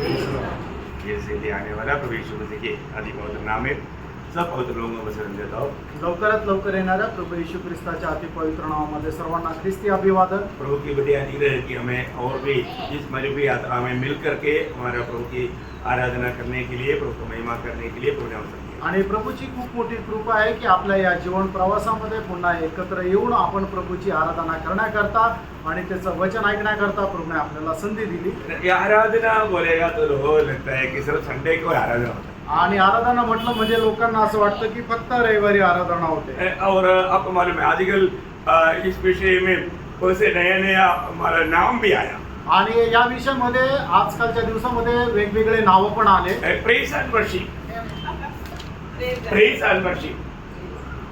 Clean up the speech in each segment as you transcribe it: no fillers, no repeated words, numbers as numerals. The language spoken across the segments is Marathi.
ये से आने वाला प्रभु यीशु मसीह के अति पवित्र नाम में सब पवित्र लोगों को वचन देता हूँ। लवकरात लवकर येणाऱ्या प्रभू येशू ख्रिस्ताच्या अति पवित्र नावामध्ये सर्वांना ख्रिस्ती अभिवादन। प्रभु की बड़ी आदि है कि हमें और भी इस मजबूती यात्रा में मिल करके हमारा प्रभु की आराधना करने के लिए, प्रभु को महिमा करने के लिए पुण्य हो सके। आणि प्रभूची खूप मोठी कृपा आहे की आपल्या या जीवन प्रवासामध्ये पुन्हा एकत्र येऊन आपण प्रभूची आराधना करण्याकरता आणि त्याचं वचन ऐकण्याकरता प्रभूने आपल्याला संधी दिली। ये आराधना बोलेगा तो लोगों को लगता है कि सिर्फ संडे को आराधना होता है आणि आराधना म्हटलं म्हणजे लोकांना असं वाटतं की फक्त रविवारी आराधना होते। और आपको मालूम है आजकल इस विषय में बहुत से नया नया हमारा नाम भी आया आणि या विषयामध्ये आजकालच्या दिवसामध्ये वेगवेगळे नाव पण आले। Praise end worship, praise end worship,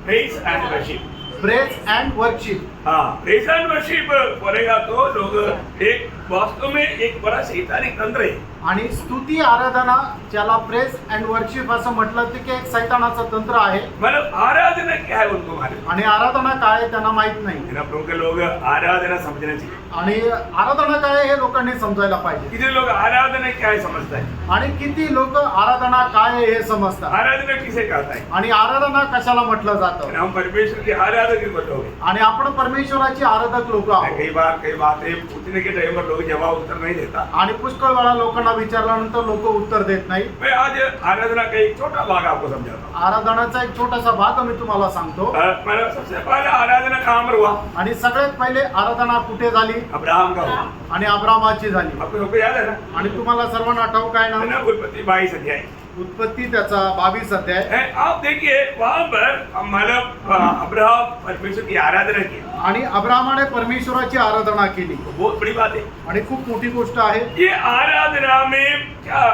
praise end worship, praise end worship. हाँ, प्रेज एंड वर्शिप बोलेगा तो लोग एक वास्तव में एक बड़ा शैतानिक तंत्र है। आणि स्तुती आराधना ज्याला प्रेज एंड वर्शिप असं म्हटलं ते की एक सैतानाचं तंत्र आहे। मतलब आराधना क्या है उनको मालूम, आणि आराधना काय आहे त्यांना माहित नाही। है ना। प्रभु के लोग आराधना समझना चाहिए आणि आराधना काय आहे हे लोकांनी समजायला पाहिजे। कितने लोग आराधना क्या है समझता है, आणि किती लोक आराधना काय आहे हे समजतात आराधना किसे कहता है। आणि आराधना कशाला म्हटलं जातं। हम परमेश्वर के आराधक लोग हैं। आणि आपण परमेश्वराची आराधक लोक आहोत। कई बातें पूछने के टाइम पर लोग जवाब उत्तर नहीं देता। आणि पुष्कळ वेळा लोकांना विचारल्यानंतर लोक उत्तर देत नाही। मैं आज आराधना का एक छोटा भाग आपको समझाता हूँ। आराधनाचा एक छोटासा भाग मी तुम्हाला सांगतो। मतलब सबसे पहले आराधना कहाँ पर हुआ, आणि सगळ्यात पहिले आराधना कुठे झाली, अब्राहम का हुआ। आणि अब्रामाची झाली। आपको सबको याद है ना, आणि तुम्हाला सर्वांना ठाऊक आहे ना, उत्पत्ति 22 अध्याय, उत्पत्ती त्याचा 22 अध्याय। आप देखिए वहां पर मतलब अब्राहम परमेश्वर की आराधना की, आणि अब्रामाने परमेश्वराची आराधना केली। बहुत बड़ी बात है आणि खूप मोठी गोष्ट आहे। ये आराधना में क्या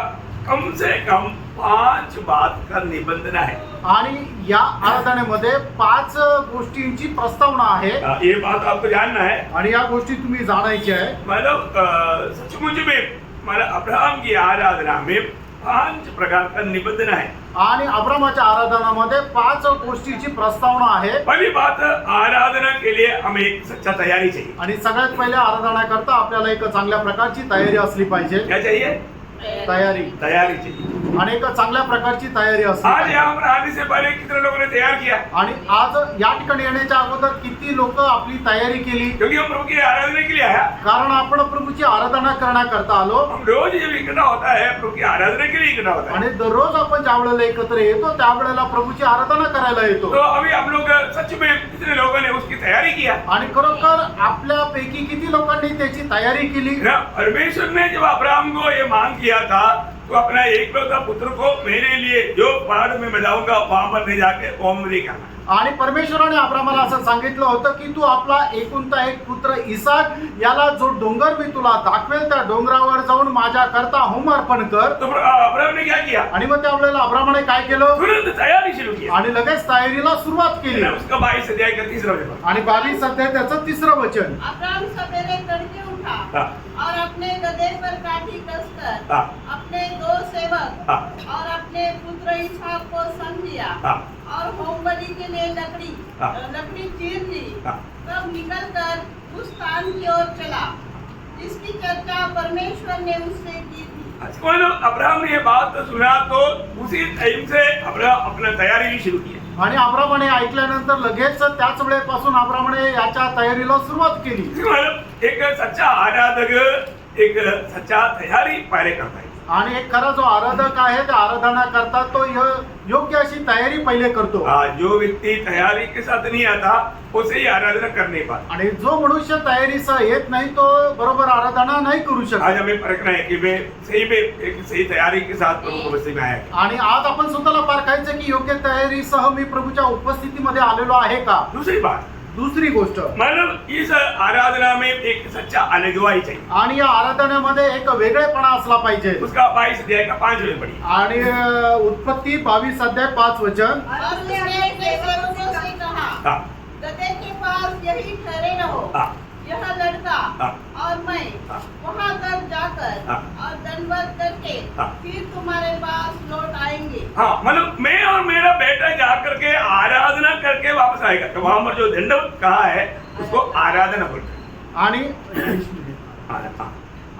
कम से कम 5 बात का निबंधन है। आणि या आराधनेमध्ये 5 गोष्टींची प्रस्तावना आहे। ये बात आपको जानना है। आणि या गोष्टी तुम्ही जाणायच्या आहे। मतलब सचमुच में मतलब अब्राहम की आराधना में 5 प्रकार का निबंधन है। आणि अब्रामाच्या आराधनामध्ये 5 गोष्टीची प्रस्तावना आहे। पहली बात, आराधना के लिए हमें एक सच्चा तैयारी चाहिए। आणि सगळ्यात पहिले आराधना करता आपल्याला एक चांगल्या प्रकारची तयारी असली पाहिजे। क्या चाहिए, तयारी चाहिए। आणि एक चांगल्या प्रकारची तयारी असली आज पाहिजे। यहाँ पर आने से पहले कितने लोगों ने तैयार किया, आणि आज या ठिकाणी येण्याच्या अगोदर किती लोक आपली तयारी केली, क्योंकि हम प्रभु की आराधना के लिए आया। कारण आपण प्रभूची आराधना करण्याकरता आलो। हम रोज जब इकट्ठा होता है प्रभु की आराधना के लिए इकट्ठा होता है। आणि दररोज आपण ज्या वेळेला एकत्र येतो त्यावेळेला प्रभूची आराधना करायला येतो। तो अभी हम लोग सच में कितने लोगों ने उसकी तैयारी किया, आणि खरोखर आपल्यापैकी किती लोकांनी त्याची तयारी केली। ना। परमेश्वर ने जब अब्राहम को ये मांग किया था तो अपना एकलौता पुत्र को मेरे लिए जो पहाड़ में मैं जाऊंगा वहां पर नहीं जाके ओमरी करना। आणि परमेश्वराने अब्रामाला असं सांगितलं होतं की तू आपला एकुलता एक पुत्र इसाक याला जो डोंगर मी तुला दाखवेल त्या डोंगरावर जाऊन माझ्या करता होम अर्पण कर। तो अब्राहम ने क्या किया, आणि मग त्यावेळेला अब्रामाने काय केलं, तुरंत तैयारी शुरू की आणि लगेच तयारीला सुरुवात केली। उसका 22 अध्याय का 3रा वचन, आणि 22 अध्याय त्याचं 3रं वचन। अब्राहम सवेरे तड़के उठा और अपने गदहे पर काठी कसकर अपने 2 सेवक और अपने पुत्र इसहाक को संग लिया और होमबलि के लिए लकड़ी चीर ली। तब निकलकर उस स्थान की ओर चला जिसकी चर्चा परमेश्वर ने उससे की थी। अब्राहम ने ये बात सुना तो उसी टाइम से अब्राहम अपना तैयारी भी शुरू की। आणि अब्रामाने ऐकल्यानंतर लगेच त्याच वेळेपासून अब्रामाने याच्या तयारीला सुरुवात केली। मतलब एक सच्चा आराधक एक सच्चा तैयारी पहले करता है। आणि एक खरा जो आराधक आहे ते आराधना करता तो योग्य अशी तयारी पहिले करतो। जो व्यक्ति तैयारी के साथ नहीं आता उसे ही आराधना कर नहीं पाता। आणि जो मनुष्य तयारीसह येत नाही तो बरोबर आराधना नाही करू आज शकत। हमें परखना है कि मैं सही में एक सही तैयारी के साथ प्रभु को बस्ती में आया। आणि आज आपण स्वतःला पारखायचं की योग्य तयारीसह मी प्रभूच्या उपस्थितीमध्ये आलेलो आहे का। दूसरी बात, दुसरी गोष्ट मतलब इस आराधना में एक सच्चा अगुवाई चाहिए। आणि या आराधनेमध्ये एक वेगळेपणा असला पाहिजे। उसका 22 अध्याय का 5 वचन पढ़िए। आणि उत्पत्ती 22 अध्याय 5 वचन। और उसने अपने सेवकों से कहा, गदहे के पास यही ठहरे रहो, यह लड़का और मैं वहाँ तक जाकर और दंडवत करके फिर तुम्हारे पास लौट आएंगे। हाँ, मतलब मैं और मेरा बेटा जाकर के आराधना करके वापस आएगा। तो वहां पर जो दंडवत कहा है उसको आराधना बोलते हैं। आणि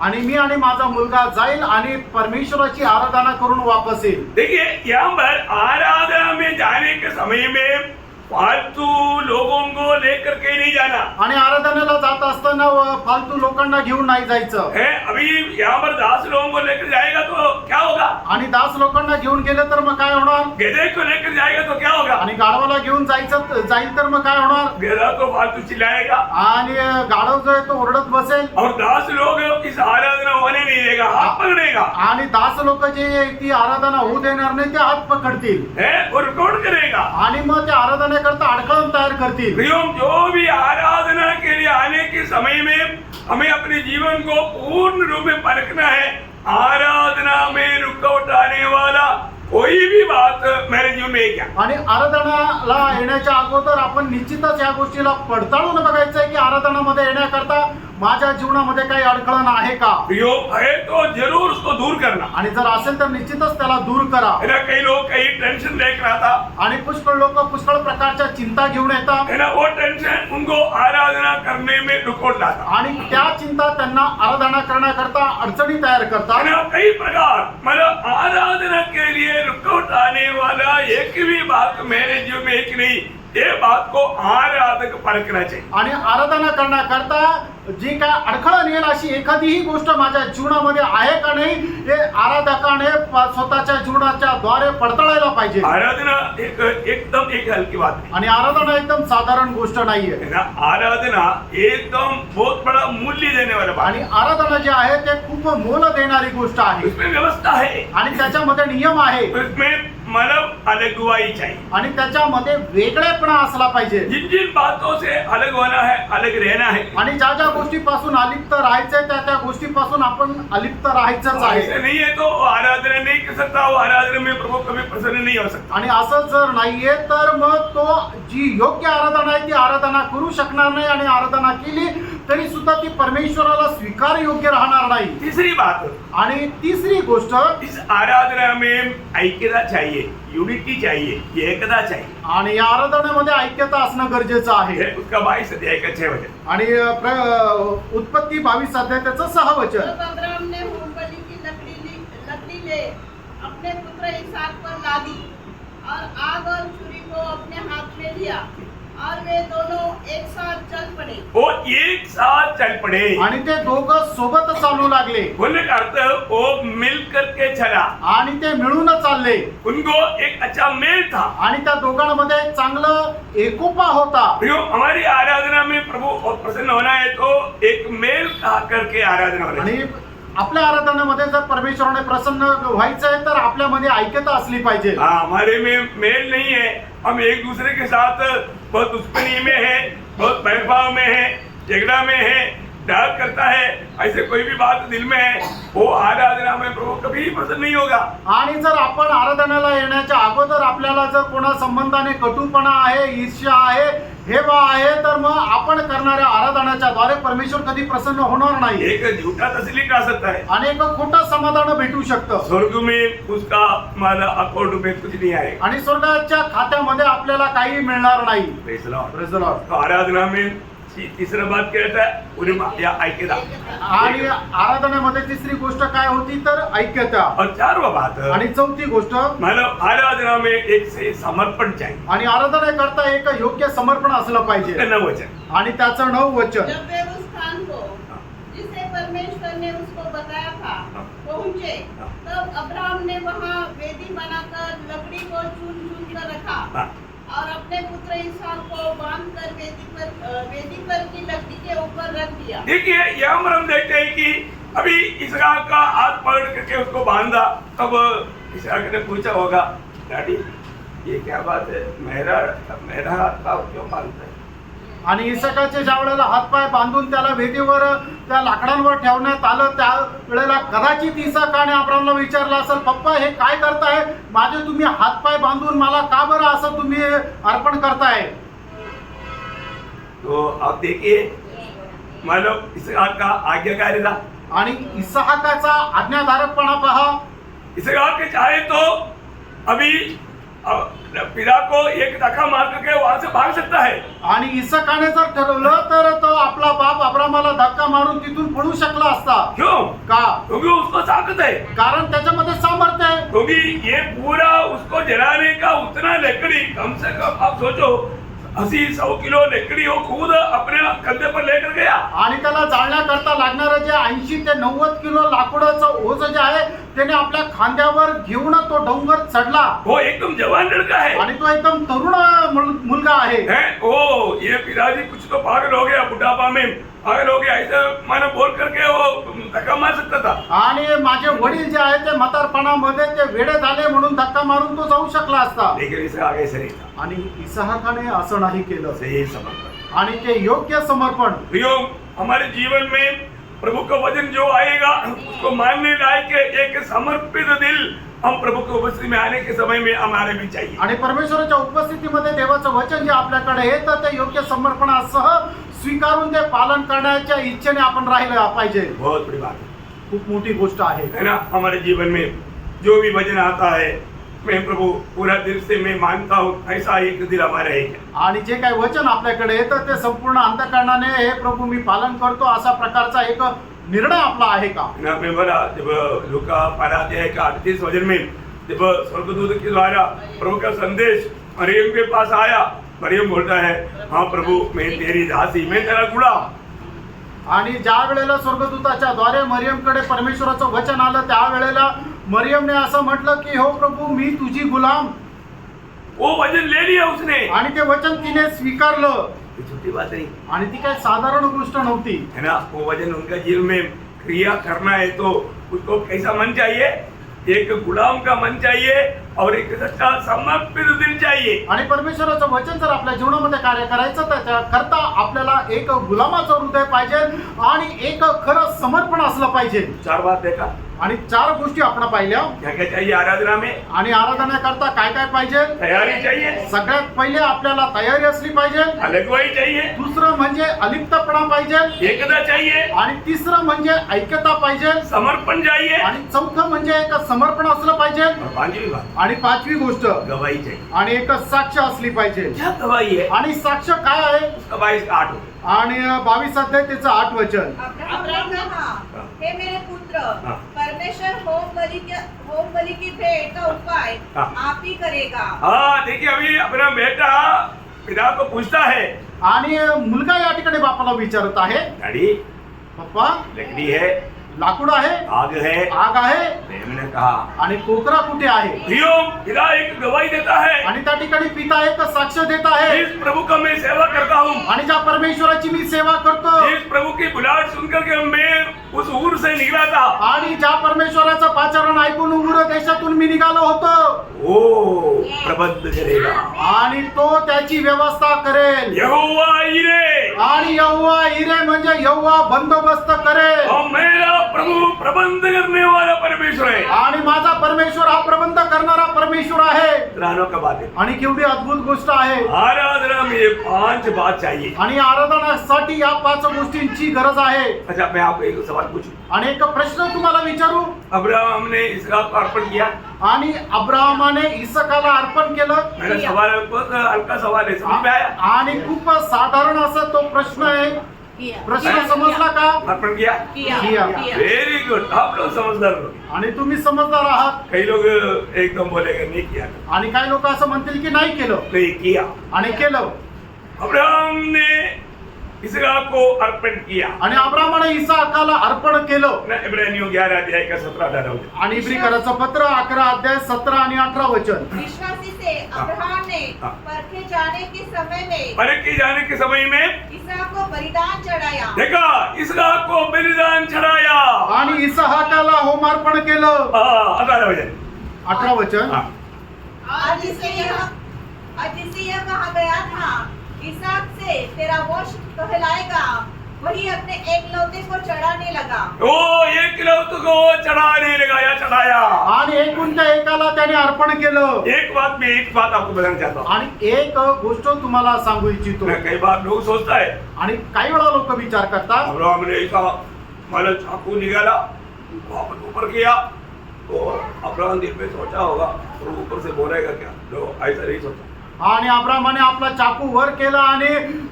आणि मी आणि माझा मुलगा जाईल आणि परमेश्वराची आराधना करून वापस येईल. देखिए यहाँ पर आराधना में जाने के समय में फालतू लोगों को लेकर के नहीं जाना आणि आराधनेला जात असताना फालतू लोकांना घेऊन नाही जायचं. है. अभी यहाँ पर 10 लोगों को लेकर जाएगा तो क्या होगा? आणि 10 लोकांना घेऊन गेले तर मग काय होणार? गधे को लेकर जाएगा तो क्या होगा? आणि गाढवाला घेऊन जाईल तर मग काय होणार? गधा तो फालतू चिल्लाएगा आणि गाढव जो आहे तो ओरडत बसेल. और 10 लोग इस आराधना होने नहीं देगा, हाथ पकड़ेगा आणि 10 लोक जे ती आराधना होऊ देणार नाही ते हात पकडतील है और कौन करेगा? आणि मग ते आराधना करता अडखळण तयार करतील. प्रियो, जो भी आराधना के लिए आने के समय में हमें अपने जीवन को पूर्ण रूप में परखना है. आराधना में रुकावट आने वाला कोई भी बात मेरे जीवन में क्या. आणि आराधनाला येण्याच्या अगोदर आपण निश्चितच या गोष्टीला पडताळून बघायचं आहे की आराधनामध्ये येण्याकरता माझ्या जीवनामध्ये काही अडखळण आहे का. प्रियो, है तो जरूर उसको दूर करना. आणि जर असेल तर निश्चितच त्याला दूर करा. है ना, कई लोग कई टेंशन लेकर आता आणि पुष्कळ लोक पुष्कळ प्रकारच्या चिंता घेऊन येतात. है ना, वो टेंशन उनको आराधना करने में रुकावट लाता. आणि त्या चिंता त्यांना आराधना करण्याकरता अडचणी तयार है करतात. ना, कई प्रकार मतलब आराधना के लिए रुकावट आने वाला एक भी बात मेरे जीवन में एक नहीं, ये बात को आराधक परखना चाहिए. आणि आराधना करण्याकरता जी काय अडखळण येईल अशी एखादीही गोष्ट माझ्या जीवनामध्ये आहे का नाही हे आराधकाने स्वतःच्या जीवनाच्या द्वारे पडताळायला पाहिजे. आराधना एकदम एक हल्की बात है. आणि आराधना एकदम साधारण गोष्ट नाहीये. है ना, आराधना एकदम बहुत बड़ा मूल्य देने वाला बात आणि है. आराधना जी आहे ते खूप मोल देणारी गोष्ट आहे. उसमें व्यवस्था है, आणि त्याच्यामध्ये नियम आहे. उसमें मतलब अलगवाई चाहिए. आणि त्याच्यामध्ये वेगळेपणा असला पाहिजे. जिन जिन बातों से अलग होना है, अलग रहना है, आणि ज्या ज्या गोष्टीपासून अलिप्त राहायचंय त्या त्या गोष्टीपासून आपण अलिप्त राहायचंच ऐसे आहे. नहीं है तो आराधना नहीं कर सकता, वो आराधना में प्रभु कभी प्रसन्न नहीं हो सकता. आणि असं जर नाहीये तर मग तो जी योग्य आराधना आहे ती आराधना करू शकणार नाही. आणि आराधना केली तरी सुद्धा ती परमेश्वराला स्वीकार योग्य राहणार नाही. तीसरी बात, आणि तिसरी गोष्ट, इस आराधना में ऐक्यता चाहिए, यूनिटी चाहिए, एकता चाहिए. आणि या आराधनेमध्ये ऐक्यता असणं गरजेचं आहे. है, उसका 22 अध्याय का 6 वचन. आणि उत्पत्ती 22 अध्याय त्याचं 6 वचन. जब अब्राहम ने होमबलि की लकड़ी ले अपने पुत्र इसहाक पर लादी और आग और छुरी को अपने हाथ में लिया और वे दोनों एक साथ चल पड़े. वो एक साथ चल पड़े. आणि ते दोघं सोबत चालू लागले. बोलने का अर्थ वो मिल करके चला. आणि ते मिळून चालले. उनको एक अच्छा मेल था. आणि त्या दोघांमध्ये एक चांगलं एकोपा होता. प्रियो, हमारी आराधना में प्रभु और प्रसन्न होना है तो एक मेल करके आराधना होना आणि चाहिए. आपल्या आराधनेमध्ये जर परमेश्वराने प्रसन्न व्हायचं आहे तर आपल्यामध्ये ऐक्यता असली पाहिजे. हाँ, हमारे में मेल नहीं है, हम एक दूसरे के साथ बहुत दुश्मनी में है, बहुत बैरभाव में है, झगड़ा में है, डर करता है, ऐसे कोई भी बात दिल में है, वो आराधना में प्रभु कभी प्रसन्न नहीं होगा. आणि जर आपण आराधनेला येण्याच्या अगोदर आपल्याला जर कोणा संबंधाने कटुपणा आहे, ईर्ष्या आहे, हेवा आहे तर मग आपण करणाऱ्या आराधनाच्या द्वारे परमेश्वर कधी प्रसन्न होणार नाही. एक झूठा तसलीम आ सकता है. आणि एक खोटं समाधान भेटू शकतं. स्वर्ग में उसका हमारा अकाउंट में कुछ नहीं आएगा. आणि स्वर्गाच्या खात्यामध्ये आपल्याला काही मिळणार नाही. Praise the Lord. Praise the Lord. तो आराधना में तीसरा बात क्या रहता है, उन्हें या ऐक्यता. आणि आराधनेमध्ये तिसरी गोष्ट काय होती तर ऐक्यता. और चारवा बात, आणि चौथी गोष्ट मतलब आराधना में एक से समर्पण चाहिए. आणि आराधनेकरता एक योग्य समर्पण असलं पाहिजे. उसका 9 वचन. आणि त्याचं 9 वचन. जब वे उस स्थान को जिसे परमेश्वर ने उसको बताया था पहुंचे, तब अब्राहम ने वहां वेदी बनाकर लकड़ी को चुन कर रखा और अपने पुत्र इसहाक को बांधकर वेदी पर की लकड़ी के ऊपर रख दिया. देखिए, यहाँ पर हम देखते हैं कि अभी इसहाक का हाथ पकड़ करके उसको बांधा. तब इसहाक ने पूछा होगा, डैडी ये क्या बात है, मेरा हाथ पाव क्यों बांधता है. आणि इसहाकाचे ज्या वेळेला हातपाय बांधून त्याला वेदीवर त्या लाकडांवर ठेवण्यात आलं त्या वेळेला कदाचित इसहाकाने अब्रामला विचारलं असेल, पप्पा हे काय करताय, माझे तुम्ही हातपाय बांधून मला का बरं असं तुम्ही अर्पण करताय. तो आप देखिए, मतलब इसहाक का आज्ञाकारिता. आणि इसहाकाचा आज्ञाधारकपणा पहा. इसहाक चाहे तो अभी पिता को एक धक्का मार करके वहां से भाग सकता है। आणि इसकाने जर ठरवलं तर तो आपला बाप अब्रामाला धक्का मारून तिथून पळू शकला असता. क्यों? का? क्योंकि उसको ताकत है, कारण त्याच्यामध्ये सामर्थ्य आहे. क्योंकि ये पूरा उसको जलाने का उतना लकड़ी, कम से कम आप सोचो 80-100 किलो लकड़ी वो खुद अपने कंधे पर लेकर गया। आणि त्याला जाळण्याकरता लागणारं जे 80 ते 90 किलो लाकडाचं ओझ जे आहे त्याने आपल्या खांद्यावर घेऊन तो डोंगर चढला. वो एकदम जवान लड़का है। आणि तो एकदम तरुण मुलगा आहे. ओ ये पिताजी कुछ तो पागल हो गया, बुढ़ापा में पागल हो गया, ऐसा मैंने बोल करके वो धक्का मार सकता था। आणि माझे वडील जे आहे ते म्हातारपणामध्ये ते वेडे झाले म्हणून धक्का मारून तो जाऊ शकला असता. लेकिन इसे आगे से नहीं था। आणि इसहाकाने असं नाही केलं. सही समर्पण आणि ते योग्य समर्पण. प्रियो, हमारे जीवन में प्रभु का वचन जो आएगा उसको मानने लायक एक समर्पित दिल हम प्रभु की उपस्थिति में आने के समय में हमारे भी चाहिए. आणि परमेश्वराच्या उपस्थितीमध्ये देवाचं वचन जे आपल्याकडे येतं ते योग्य समर्पणासह स्वीकारून ते पालन करण्याच्या इच्छेने आपण राहिलं पाहिजे. बहुत बड़ी बात है, खूप मोठी गोष्ट आहे है ना. हमारे जीवन में जो भी वचन आता है मैं प्रभु पूरा दिल से मैं मानता हूँ, ऐसा एक दिल हमारा है. आणि जे काही वचन आपल्याकडे येतं ते संपूर्ण अंतःकरणाने हे प्रभु मी पालन करतो असा प्रकारचा एक निर्णय आपला आहे का. मैं बोला जब लूका 12 अध्याय का 38 वचन में जब स्वर्गदूत के द्वारा प्रभु का संदेश मरियम के पास आया, मरियम बोलता है हाँ प्रभु मैं तेरी दासी, मैं तेरा गुलाम. आणि ज्या वेळेला स्वर्गदूताच्या द्वारे मरियमकडे परमेश्वराचं वचन आलं त्यावेळेला मरियमने असं म्हटलं की हो प्रभू मी तुझी गुलाम. वो वचन ले लिया उसने. आणि ते वचन तिने स्वीकारलं. ये छोटी बात नहीं आणि ती काही साधारण गोष्ट नव्हती. है ना. वो वचन उनका जीवन में क्रिया करना है तो उसको कैसा मन चाहिए, एक गुलाम का मन चाहिए और एक सच्चा समर्पित दिल चाहिए. आणि परमेश्वराचं वचन जर आपल्या जीवनामध्ये कार्य करायचं तर त्याकरता आपल्याला एक गुलामाचं हृदय पाहिजे आणि एक खरं समर्पण असलं पाहिजे. 4 बात देखा आणि 4 गोष्टी आपण पाहिल्या. क्या क्या चाहिए आराधना में. आणि आराधना करता काय काय पाहिजे. तैयारी चाहिए, सगळ्यात पहिले आपल्याला तयारी असली पाहिजे. अलगवाई चाहिए, दुसरं म्हणजे अलिप्तपणा पाहिजे. एकता चाहिए, आणि तिसरं म्हणजे ऐक्यता पाहिजे. समर्पण चाहिए आणि चौथं म्हणजे एक समर्पण असलं पाहिजे. और 5वीं बात आणि 5वी गोष्ट गवाही चाहिए. आणि एक साक्ष असली पाहिजे. क्या गवाही है. आणि साक्ष काय आहे. उसका 22:8 हो. आणि 22 अध्याय त्याचं 8 वचन. अब्राहम ने कहा, हे मेरे पुत्र, हाँ. परमेश्वर होम बलि की भेंट का उपाय हाँ. आप ही करेगा. हाँ देखिए अभी अपना बेटा पिता को पूछता है, आणि मुलगा या ठिकाणी बापाला विचारत आहे डैडी पप्पा लकड़ी है, लाकूड आहे, आग है. आग आहे मैंने कहा आणि कोकरा कुठे आहे. प्रियो, पिता एक गवाही देता है. आणि त्या ठिकाणी पिता एक साक्ष देत आहे. जिस प्रभु का मैं सेवा करता हूँ, आणि ज्या परमेश्वराची मी सेवा करतो जिस प्रभु की बुलाहट सुनकर के मैं उस ऊर से निकला था, आणि ज्या परमेश्वराचं पाचारण ऐकून उर देशातून मी निघालो होतो वो प्रबंध करेगा. आणि तो त्याची व्यवस्था करेल. यहोवा इरे आणि यहोवा इरे म्हणजे यहोवा बंदोबस्त करेल. और मेरा प्रभु प्रबंध करने वाला परमेश्वर है. आणि माझा परमेश्वर हा प्रबंध करणारा परमेश्वर आहे. रानों का बात है. आणि केवढी अद्भुत गोष्ट आहे. आराधना में ये 5 बात चाहिए. आणि आराधनासाठी या 5 गोष्टींची गरज आहे. अच्छा मैं आपको एक सवाल पूछूं. आणि एक प्रश्न तुम्हाला विचारू. अब्राहम ने इसहाक को अर्पण किया. आणि अब्राहमाने इसकाला अर्पण केलं. मेरा सवाल बहुत हल्का सवाल है, समझ में आया. आणि खूप साधारण असा तो प्रश्न आहे. प्रश्न समजला का. अर्पण किया. किया. Very good. आप लोग समझदार लोग. आणि तुम्ही समजदार आहात. कई लोग एकदम बोलेंगे नहीं किया. आणि काही लोक असं म्हणतील की नाही केलं. नहीं किया. आणि केलं. अब्राहम ने इसहाक को अर्पण किया. आणि अब्राहमाने इसहाकाला अर्पण केलं. इब्रानियों 11 अध्याय का 17-18 वचन. आणि इब्रिकराचं पत्र 11 अध्याय 17 आणि 18 वचन. विश्वासी से अब्राहम ने हाँ. परखे जाने के समय में परख के जाने के समय में इसहाक को बलिदान चढ़ाया. देखा इसहाक को बलिदान चढ़ाया. आणि इसहाकाला होमार्पण केलं. 18 वचन. 18 वचन. हाँ. और जिसे यह कहा गया था, इसहाक से तेरा वंश कहलाएगा, वही अपने एकलौते को चढ़ाने लगा. वो एक लौत को चढ़ाने लगा या चढ़ाया. आणि एकूणच्या एकाला त्याने अर्पण केलं. एक बात आपको बताना चाहता हूँ. आणि एक गोष्ट तुम्हाला सांगू इच्छितो. कई बार लोग सोचता है आणि काही वेळा लोक विचार करतात अब्राहम ने ऐसा मला चाकू निकाला, वापस ऊपर किया, तो अब्राहम दिल में सोचा होगा और ऊपर से बोलेगा क्या, लो ऐसा नहीं सोचा। आणि अब्रामाने आपला चाकू वर केला आणि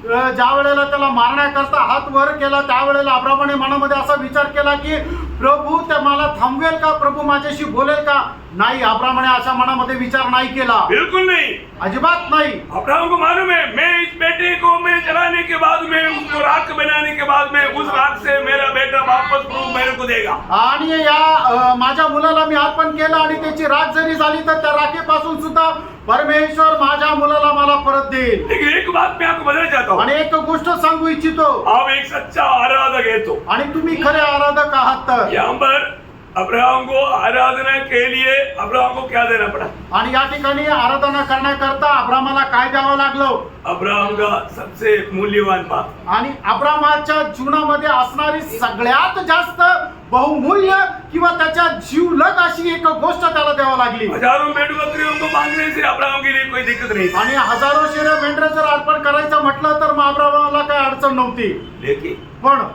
ज्या वेळेला त्याला मारण्याकरता हात वर केला त्यावेळेला अब्रामाने मनामध्ये असा विचार केला की प्रभू ते मला थांबवेल का, प्रभु माझ्याशी बोलेल का? नाही, अब्रामाने अशा मनामध्ये विचार नाही केला, बिल्कुल नहीं। अजिबात नाही। अब्राहम को मालूम है मैं इस बेटे को मैं जलाने के बाद में उसको राख बनाने के बाद में उस राख से मेरा बेटा वापस प्रभु मेरे को देगा। आणि या माझ्या मुलाला मी अर्पण केलं आणि त्याची राख जरी झाली तर त्या राखेपासून सुद्धा परमेश्वर माझ्या मुलाला मला परत देईल। लेकिन एक बात मैं आपको बताना चाहता हूँ, आणि एक गोष्ट सांगू इच्छितो, आप एक सच्चा आराधक है तो आणि तुम्ही खरे आराधक आहात तर यहाँ पर अब्राहम को आराधना के लिए अब्राहम को क्या देना पड़ा? आणि या ठिकाणी आराधना करण्याकरता अब्रामाला काय द्यावं लागलं? अब्राहम का सबसे मूल्यवान बात, आणि अब्रामाच्या जीवनामध्ये असणारी सगळ्यात जास्त बहुमूल्य किंवा त्याच्या जीवलग अशी एक गोष्ट त्याला द्यावं लागली। हजारों भेड़ बकरियों को मांगने से अब्राहम के लिए कोई दिक्कत नहीं थी। आणि हजारो शेरे मेंढरे जर अर्पण करायचं म्हटलं तर मग अब्रामाला काय अडचण नव्हती। लेकिन पण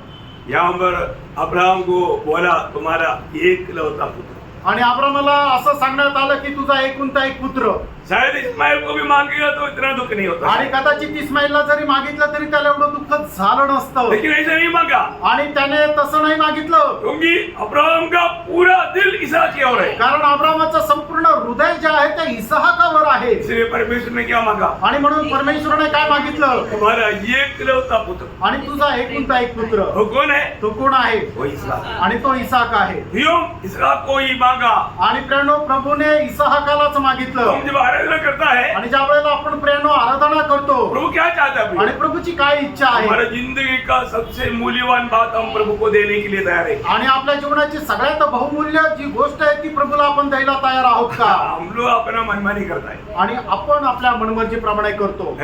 यहाँ पर अब्राहम को बोला तुम्हारा एकलौता पुत्र, आणि अब्रामाला असं सांगण्यात आलं की तुझा एकुलता एक पुत्र। शायद इस्माइल को भी मांगेगा तो इतना दुख नहीं होता, आणि कदाचित इस्माईलला जरी मागितलं तरी त्याला एवढं दुःख झालं नसतं, लेकिन ऐसा नहीं मांगा आणि त्याने तसं नाही मागितलं, क्योंकि अब्राहम का पूरा दिल इसहाक की ओर है। कारण अब्रामाचं संपूर्ण हृदय जे आहे ते इसहाकावर आहे। इसलिए परमेश्वर ने क्या मांगा? आणि म्हणून परमेश्वराने काय मागितलं? तुम्हारा एकलौता पुत्र। आणि तुझा एकुलता एक पुत्र। वो कौन है? तो कोण आहे? वो इसहाक। आणि तो इसहाक आहे। क्यों इसहाक को ही मांगा? आणि प्रेरणो प्रभूने इसहाकालाच मागितलं। हम जब आराधना करता है, आणि ज्या वेळेला आपण प्रेरणो आराधना करतो, प्रभु क्या चाहता है? आणि प्रभूची काय इच्छा आहे? हमारा जिंदगी का सबसे मूल्यवान बात हम प्रभु को देने के लिए तैयार है। आणि आपल्या जीवनाची सगळ्यात बहुमूल्य जी गोष्ट आहे ती प्रभूला आपण द्यायला तयार आहोत का? हम लोग अपना मनमानी करता है आणि आपण आपल्या मनमर्जीप्रमाणे करतो,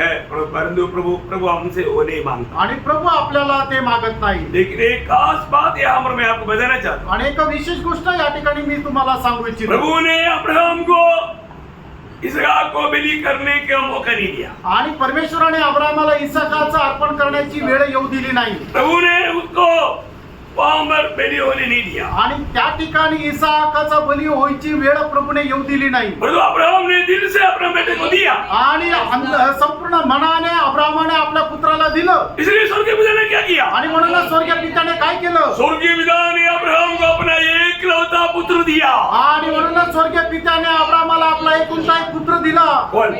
परंतु प्रभु हमसे वो नहीं मांगता। आणि प्रभू आपल्याला ते मागत नाही। लेकिन एक खास बात यहाँ पर मैं आपको बताना चाहता हूँ, आणि एक विशेष गोष्ट या ठिकाणी मी तुम्हाला सांगू इच्छितो। प्रभु ने अब्राहम को इसहाक को बलि करने का मौका नहीं दिया। आणि परमेश्वराने अब्रामाला इसहाकाचं अर्पण करण्याची वेळ येऊ दिली नाही। प्रभु ने उसको वहां पर बलि होने नहीं दिया। आणि त्या ठिकाणी इसहाकाचा बली व्हायची वेळ प्रभूने येऊ दिली नाही, परंतु अब्राहम ने दिल से अपने बेटे को दिया। आणि संपूर्ण मनाने अब्रामाने आपल्या पुत्राला दिलं। इसलिए स्वर्गीय पिता ने क्या किया? आणि म्हणूनच स्वर्गीय पित्याने काय केलं? स्वर्गीय पिता ने अब्राहम को अपना एकलौता पुत्र दिया। आणि म्हणूनच स्वर्गीय पित्याने अब्रामाला आपला एकुलता एक पुत्र दिला। कौन?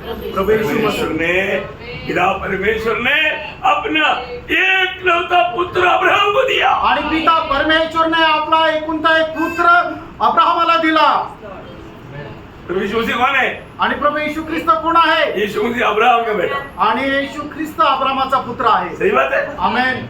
प्रभू येशू परमेश्वर ने, पिता परमेश्वर ने अपना एकलौता पुत्र अब्राहम को दिया। आणि पिता परमेश्वरने आपला एकुलता एक पुत्र अब्रामाला दिला। प्रभु यीशु मसीह कौन है? आणि प्रभू येशू ख्रिस्त कोण आहे? यीशु मसीह अब्राहम का बेटा। आणि येशू ख्रिस्त अब्रामाचा पुत्र आहे। सही बात है, आमेन।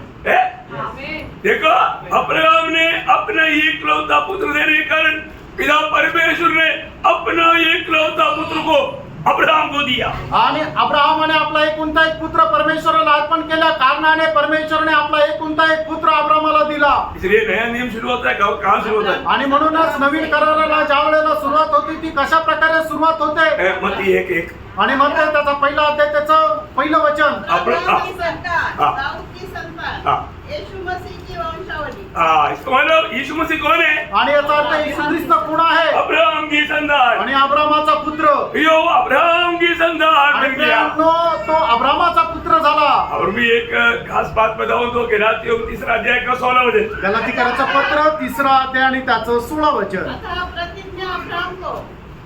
देखो अब्राहम ने अपना एकलौता पुत्र देने के कारण पिता परमेश्वर ने अपना एकलौता पुत्र को अब्राहम को दिया। आणि अब्राहमाने आपला एकुलता एक पुत्र परमेश्वराला अर्पण केल्या कारणाने परमेश्वराने आपला एकुलता एक पुत्र अब्रामाला दिला। इसलिए नया नियम शुरू होता है, कहाँ शुरू होता है? आणि म्हणूनच नवीन कराराला ज्या वेळेला सुरुवात होती ती कशा प्रकारे सुरुवात होते? मत्ती 1:1। आणि मग त्याचा पहिला अध्याय त्याचं पहिलं वचन, अब्राहम की संतान, हाँ। दाऊद की संतान, हाँ। यीशु मसीह की वंशावली। इसका मतलब यीशु मसीह कौन है? आणि याचा अर्थ येशू ख्रिस्त कोण आहे? अब्राहम की संतान। आणि अब्रामाचा पुत्र। यो अब्राहम की संतान आणि बन गया। तो अब्रामाचा पुत्र झाला। और भी एक खास बात बताऊं तो गलातियों 3 अध्याय का 16 वचन। गलातीकराचं पत्र 3 अध्याय आणि त्याचं 16 वचन। अतः प्रतिज्ञा अब्राहम को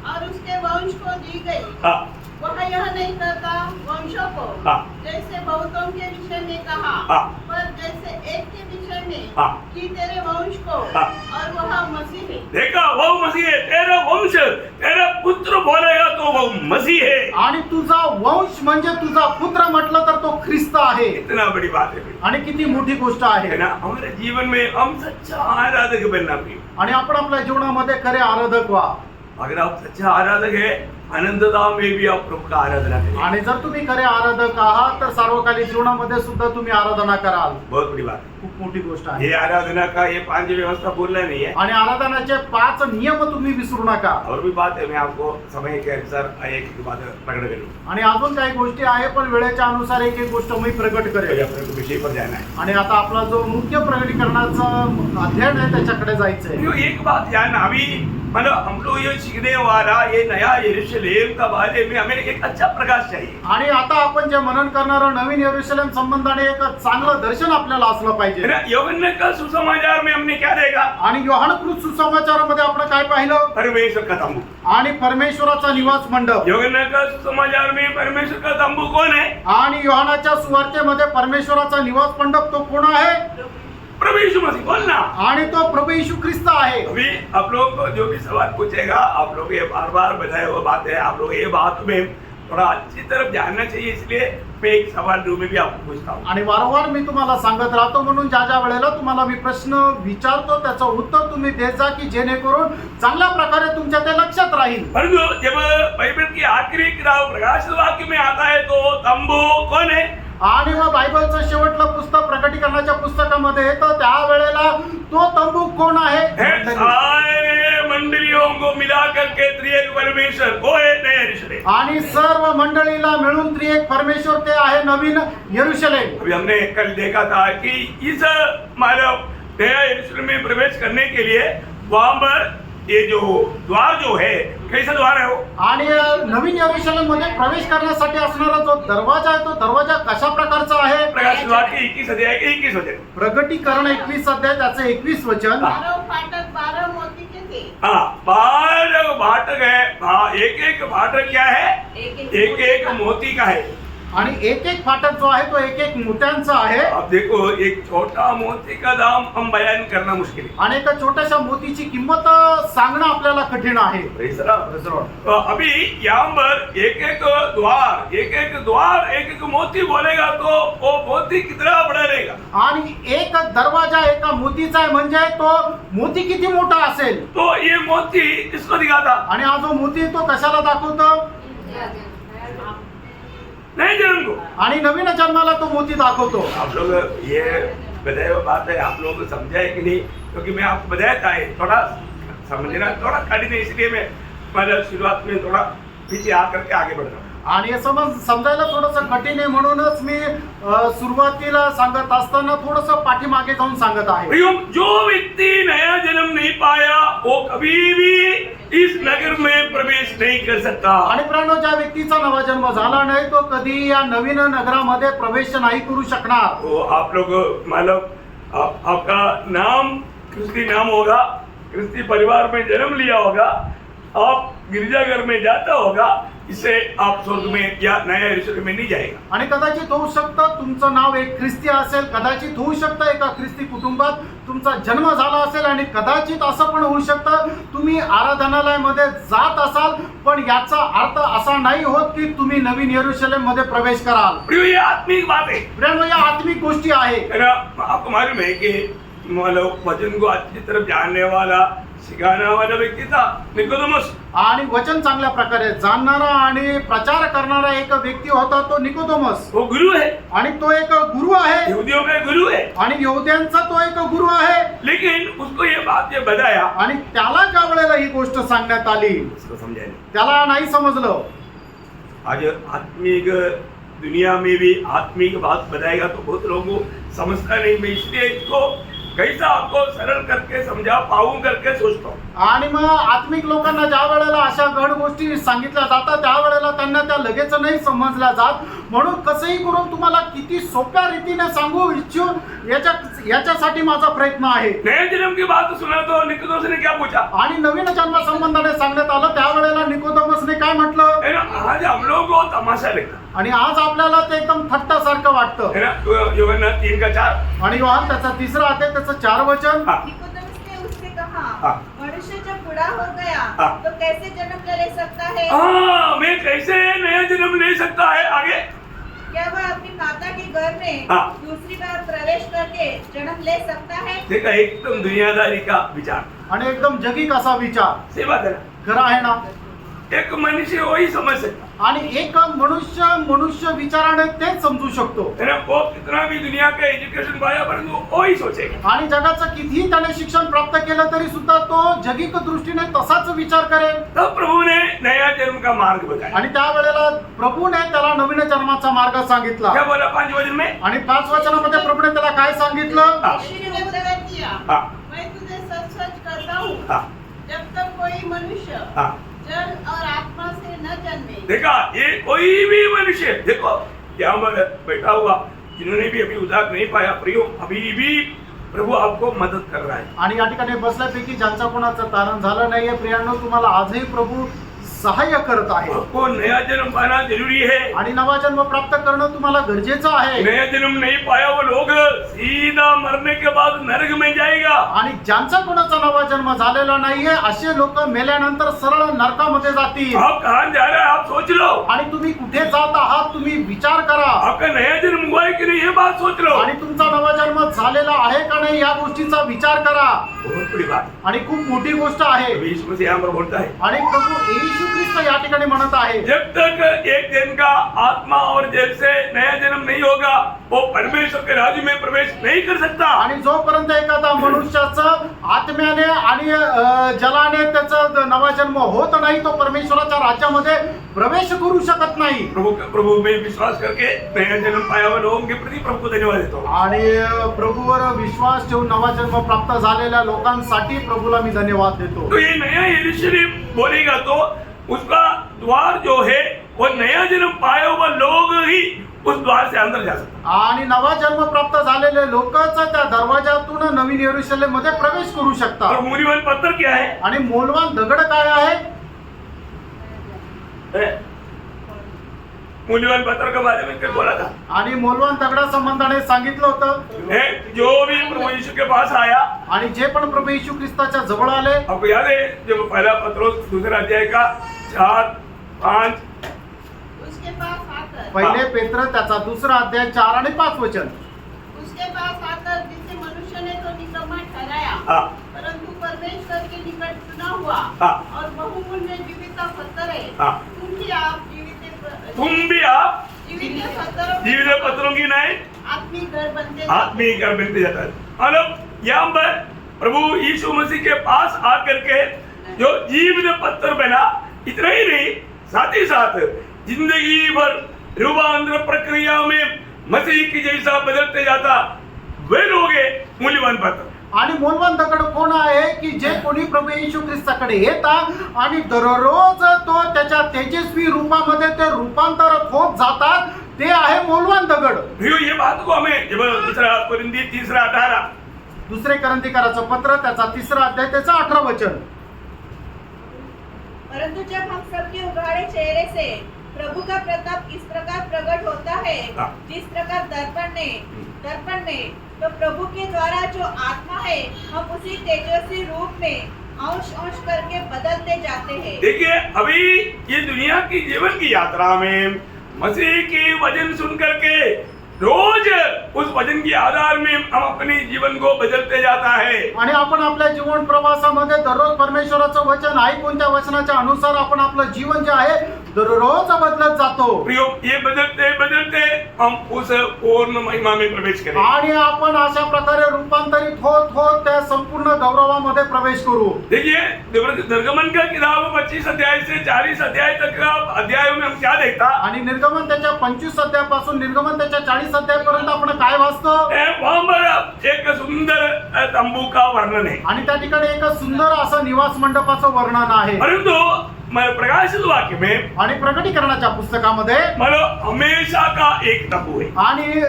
और उसके वंश को दी गई। हाँ। वह यह नहीं करता वंशों को, हाँ। जैसे बहुतों के विषय में कहा, हाँ। पर जैसे एक के विषय में हाँ। कि तेरे वंश को, हाँ। और वह मसीह है। देखा, वो मसीह है। तेरा वंश, तेरा पुत्र बोलेगा तो वो मसीह है। आणि तुझा वंश म्हणजे तुझा पुत्र म्हटलं तर तो ख्रिस्त आहे। इतना बड़ी बात है आणि किती मोठी गोष्ट है आहे ना। हमारे जीवन में हम सच्चा आराधक बनना प्रिय। आणि आपण आपल्या जीवनामध्ये खरे आराधक व्हा। अगर आप सच्चा आराधक है, आनंदता में भी आप प्रभु का आराधना करें। आणि जर तुम्ही खरे आराधक आहात तर सार्वकालिक जीवनामध्ये सुद्धा तुम्ही आराधना कराल। बहुत बड़ी बात है। खूप मोठी गोष्ट आहे ये आराधना का ये 5 व्यवस्था बोलना नहीं है। आणि आराधनाचे 5 नियम तुम्ही विसरू नका और भी बात है, मैं आपको समय के अनुसार एक बात प्रकट करूँ। आणि अजून काही गोष्टी आहे पण वेळेच्या अनुसार एक एक गोष्ट मी प्रकट करेन अपने को विषय पर जाना है। आणि आता आपला जो मुख्य प्रकटीकरणाचा अध्ययन आहे त्याच्याकडे जायचंय यो एक बात जानना, अभी मतलब हम लोग ये सीखने वाला ये नया यरूशलेम का बारे में हमें एक अच्छा प्रकाश चाहिए। आणि आता आपण जे मनन करणारं नवीन यरूशलेम संबंधाने एक चांगलं दर्शन आपल्याला असलं है पाहिजे ना? यूहन्ना का सुसमाचार में हमने क्या देखा? आणि योहानकृत सुसमाचारामध्ये आपण काय पाहिलं परमेश्वर का तंबू। आणि परमेश्वराचा निवास मंडप यूहन्ना का सुसमाचार में परमेश्वर का तंबू कौन है? आणि योहानाच्या सुवार्तेमध्ये परमेश्वराचा निवास मंडप तो कोण आहे प्रभु यीशु मसीह, बोलना। आणि तो प्रभू येशू ख्रिस्त आहे अभी आप लोग को जो भी सवाल पूछेगा, आप लोग ये बार बार बताए हुआ बात है, आप लोग ये बात में थोड़ा अच्छी तरफ जानना चाहिए, इसलिए मैं एक सवाल रूप में भी आपको पूछता हूँ। आणि वारंवार मी तुम्हाला सांगत राहतो म्हणून ज्या ज्या वेळेला तुम्हाला मी प्रश्न विचारतो त्याचं उत्तर तुम्ही देत जा की जेणेकरून चांगल्या प्रकारे तुमच्या ते लक्षात राहील परंतु जब बाइबल की आखिरी किताब प्रकाशित वाक्य में आता है तो तंबू कौन है? आणि मग बायबलचं शेवटलं पुस्तक प्रकटीकरणाच्या पुस्तकामध्ये येतं त्यावेळेला तो तंबू कोण आहे सारे मंडलियों को मिला करके त्रिएक परमेश्वर वो है नया यरूशलेम। आणि सर्व मंडळीला मिळून त्रिएक परमेश्वर ते आहे नवीन यरूशलेम अभी हमने कल देखा था कि इस मानव नया यरूशलेम में प्रवेश करने के लिए वहां पर ये जो द्वार जो है, कैसा द्वार है वो? आणि नवीन यरूशलेम मध्ये प्रवेश करण्यासाठी असणारा जो दरवाजा आहे तो दरवाजा कशा प्रकारचा आहे प्रकाशित वाक्य 21 अध्याय के 21 वचन। प्रकटीकरण 21 अध्याय त्याचे 21 वचन 12 फाटक 12 मोती के थे। हाँ, 12 फाटक है। हाँ, एक एक फाटक क्या है? एक एक मोती का है। आणि एक एक फाटक जो आहे तो एक एक मोत्यांचा आहे अब देखो, एक छोटा मोती का दाम हम बयान करना मुश्किल है। आणि एका छोट्याशा मोतीची किंमत सांगणं आपल्याला कठीण आहे Praise the Lord। तो अभी यहाँ पर एक एक द्वार एक एक मोती बोलेगा तो वो मोती कितना बड़ा रहेगा? आणि एक दरवाजा एका मोतीचा आहे म्हणजे तो मोती किती मोठा असेल तो ये मोती किसको दिखाता? आणि हा जो मोती तो कशाला दाखवतो नहीं जन्म को। आणि नवीन जन्माला तो मोती दाखवतो आप लोग ये बताए हुआ बात है, आप लोगों को समझा है कि नहीं? क्योंकि मैं आपको बताया था, थोड़ा समझना थोड़ा कठिन है, इसलिए मैं मतलब शुरुआत में थोड़ा पीछे आकर के आगे बढ़ रहा हूँ। आणि हे समजायला थोडंसं कठीण आहे म्हणूनच मी सुरुवातीला सांगत असताना थोडंसं पाठीमागे जाऊन सांगत आहे प्रियो, जो व्यक्ति नया जन्म नहीं पाया वो कभी भी इस नगर में प्रवेश नहीं कर सकता। आणि प्राणो ज्या व्यक्तीचा नवा जन्म झाला नाही तो कधी या नवीन नगरामध्ये प्रवेश नाही करू शकणार तो आप लोग मतलब आपका नाम क्रिस्ती नाम होगा, क्रिस्ती परिवार में जन्म लिया होगा, आप गिरजाघर में जाता होगा, इससे आप स्वर्ग में या नया यरूशलेम में नहीं जाएगा। आणि कदाचित होऊ शकतं तुमचं नाव एक ख्रिस्ती असेल, कदाचित होऊ शकतं एका ख्रिस्ती कुटुंबात तुमचा जन्म झाला असेल आणि कदाचित असं पण होऊ शकतं तुम्ही आराधनालयामध्ये जात असाल पण याचा अर्थ असा नाही होत की तुम्ही नवीन यरूशलेम मध्ये प्रवेश कराल प्रियो, ये आत्मिक बात है। प्रियो, या आत्मिक गोष्टी आहे आपको मालूम है कि मतलब वचन को अच्छी तरफ जानने वाला सिखाने वाला व्यक्ति था निकोदेमस। आणि वचन चांगल्या प्रकारे जाणणारा आणि प्रचार करणारा एक व्यक्ती होता तो निकोदेमस। वो गुरु है आणि तो एक गुरु आहे यहूदियों का गुरु है, आणि यहूद्यांचा तो एक गुरु आहे लेकिन उसको ये बात ये बताया, आणि त्याला ज्या वेळेला ही गोष्ट सांगण्यात आली उसको समझाया त्याला नाही समजलं आज आत्मिक दुनिया में भी आत्मिक बात बताएगा तो बहुत लोगों को समझता नहीं। मैं इसलिए इसको कैसा आपको सरल करके समझा पाऊं करके सोचता हूँ। आणि मग आत्मिक लोकांना ज्या वेळेला अशा गड गोष्टी सांगितल्या जातात त्यावेळेला त्यांना त्या लगेच नाही समजल्या जात म्हणून कसंही करून तुम्हाला किती सोप्या रीतीने सांगू इच्छू याच्यासाठी माझा प्रयत्न आहे। नए जन्म की बात सुना तो निकोदेमस ने क्या पूछा? आणि नवीन जन्म संबंधाने सांगण्यात आलं त्यावेळेला निकोदेमसने काय म्हटलं है ना, आज हम लोग को तमाशा लगता आणि आज आपल्याला ते एकदम थट्टासारखं वाटतं है ना। यूहन्ना 3:4 आणि योहान त्याचा 3 अध्याय त्याचं 4 वचन निकोदेमस ने उससे कहा, हाँ। मनुष्य जब बूढ़ा हो गया हाँ। तो कैसे जन्म ले सकता है? हाँ, मैं कैसे नया जन्म ले सकता है? आगे क्या वह अपनी माता के घर में हाँ। दूसरी बार प्रवेश करके जन्म ले सकता है? देखा, एकदम दुनियादारी का विचार, आणि एकदम जगी कसा विचार सही बात है ना। खरं आहे ना एक मनुष्य वही समझ सकता आणि एक मनुष्य विचाराने तेच समजू शकतो. है ना. वो कितना भी दुनिया का एजुकेशन पाया परंतु वो ही सोचेगा. आणि जगाचं कितीही त्याने शिक्षण प्राप्त केलं तरी सुद्धा तो जगिक दृष्टीने तसाच विचार करेल. तब प्रभु ने नया जन्म का मार्ग बताया. आणि त्यावेळेला प्रभूने त्याला नवीन जन्माचा मार्ग सांगितला. क्या बोला 5 वचन में? आणि 5 वचनामध्ये प्रभूने त्याला काय सांगितलं? यीशु ने उत्तर दिया, हाँ. मैं तुझे सच सच कहता हूँ, हाँ. जब तक कोई मनुष्य हाँ. जल और आत्मा से न जन्मे. देखा, ये कोई भी मनुष्य देखो यहाँ पर बैठा हुआ जिन्होंने भी अभी उद्धार नहीं पाया, प्रियो अभी भी प्रभु आपको मदद कर रहा है. आणि या ठिकाणी बसल्यापैकी ज्यांचा कोणाचं तारण झालं नाहीये, प्रियांनो तुम्हाला आजही प्रभू सहाय्य करत आहे. आपको नया जन्म पाना जरूरी है. आणि नवा जन्म प्राप्त करणं तुम्हाला गरजेचं आहे. नया जन्म नहीं पाया वो लोग सीधा मरने के बाद नरक में जाएगा. आणि ज्यांचा कोणाचा नवा जन्म झालेला नाहीये असे लोक मेल्यानंतर सरळ नरकामध्ये जातील. आप कहाँ जा रहे हैं आप सोच लो. आणि तुम्ही कुठे जात आहात तुम्ही विचार करा. आपका नया जन्म हुआ है कि नहीं ये बात सोच लो. आणि तुमचा नवा जन्म झालेला आहे का नाही या गोष्टीचा विचार करा. बहुत बड़ी बात. आणि खूप मोठी गोष्ट आहे. अभी यीशु मसीह यहाँ पर बोलता है, आणि प्रभू येशू ख्रिस्त या ठिकाणी म्हणत आहे, जब तक एक दिन का आत्मा और जल से नया जन्म नहीं होगा वो परमेश्वर के राज्य में प्रवेश नहीं कर सकता. आणि जोपर्यंत एखादा मनुष्याचं आत्म्याने आणि जलाने त्याचा नवा जन्म होत नाही तो परमेश्वराच्या राज्यामध्ये प्रवेश करू शकत नाही. प्रभु में विश्वास करके नया जन्म पाया हुआ लोगों के प्रति प्रभु को धन्यवाद देता हूँ. आणि प्रभूवर विश्वास ठेवून नवा जन्म प्राप्त झालेल्या लोकांसाठी प्रभूला मी धन्यवाद देतो. तो ये नया यरूशलेम बोलेगा तो उसका द्वार जो है वो नया जन्म पाया हुआ लोग ही उस द्वार से अंदर जा सकते. आणि नवा जन्म प्राप्त झालेले लोकच त्या दरवाजातून नवीन यरूशलेम मध्ये प्रवेश करू शकतात. और मूल्यवान पत्थर क्या है? आणि मौल्यवान दगड काय आहे? मूल्यवान पत्थर के बारे में क्या बोला था? आणि मौल्यवान दगडा संबंधाने सांगितलं होतं, जो भी प्रभु यीशु के पास आया, आणि जे पण प्रभू येशू ख्रिस्ताच्या जवळ आले. आपको याद है जब पहला पत्रोस दूसरा अध्याय का 4, 5 उसके पास आकर पहिले पेत्र त्याचा 2रा अध्याय 4 आणि 5 वचन. उसके पास आकर जिसे मनुष्य ने तो निकम्मा ठहराया, हाँ. परंतु परमेश्वर के निकट चुना हुआ हाँ. और बहुमूल्य जीवित का पत्थर है. हाँ. तुम भी आप जीवित पत्थरों जीवित पत्थरों की नहीं आत्मिक घर बनते आत्मिक घर बनते जाता है. मतलब यहाँ पर प्रभु यीशु मसीह के पास आकर के जो जीवित पत्थर बना, इतना ही नहीं साथ ही साथ जिंदगी भर रूपांतर प्रक्रिया में मसीह की जैसा बदलते जाता वे लोग हैं मूल्यवान पत्थर. आणि मौल्यवान दगड कोण आहे की जे कोणी प्रभू येशू ख्रिस्ताकडे येतात आणि दररोज तो त्याच्या तेजस्वी रूपामध्ये ते रूपांतर होत जातात ते आहे मौल्यवान दगड. ये बात को हमें जब दूसरा कोरिन्थी 3:18 दुसरे करंथीकराचं पत्र त्याचा 3रा अध्याय त्याचा 18 वचन. परंतु जब हम सबके उघाड़े चेहरे से प्रभु का प्रताप इस प्रकार प्रकट होता है, जिस प्रकार दर्पण में तो प्रभु के द्वारा जो आत्मा है हम उसी तेजस्वी रूप में अंश अंश करके बदलते जाते हैं. देखिए अभी ये दुनिया की जीवन की यात्रा में मसीह की वचन सुन करके रोज उस वचन के आधार में हम अपने जीवन को बदलते जाता है. आणि आपण आपल्या जीवन प्रवासामध्ये दररोज परमेश्वराचं वचन ऐकून त्या वचनाच्या अनुसार आपण आपलं जीवन जे आहे दररोज बदलत जातो. प्रियो ये बदलते बदलते हम उस पूर्ण महिमा में प्रवेश करें. आणि आपण अशा प्रकारे रूपांतरित होत होत त्या संपूर्ण गौरवामध्ये प्रवेश करू. देखिए निर्गमन का किताब 25 अध्याय से 40 अध्याय तक का अध्याय में हम क्या देखता. आणि निर्गमन त्याच्या 25 अध्यायापासून निर्गमन त्याच्या 40 अध्यायापर्यंत आपण काय वाचतो. वहाँ पर एक सुंदर तंबू का वर्णन है. आणि त्या ठिकाणी एक सुंदर असं निवास मंडपाचं वर्णन आहे. परंतु प्रकाशित वाक्य में आणि प्रकटीकरणाच्या पुस्तकामध्ये मतलब हमेशा का एक तंबू है आणि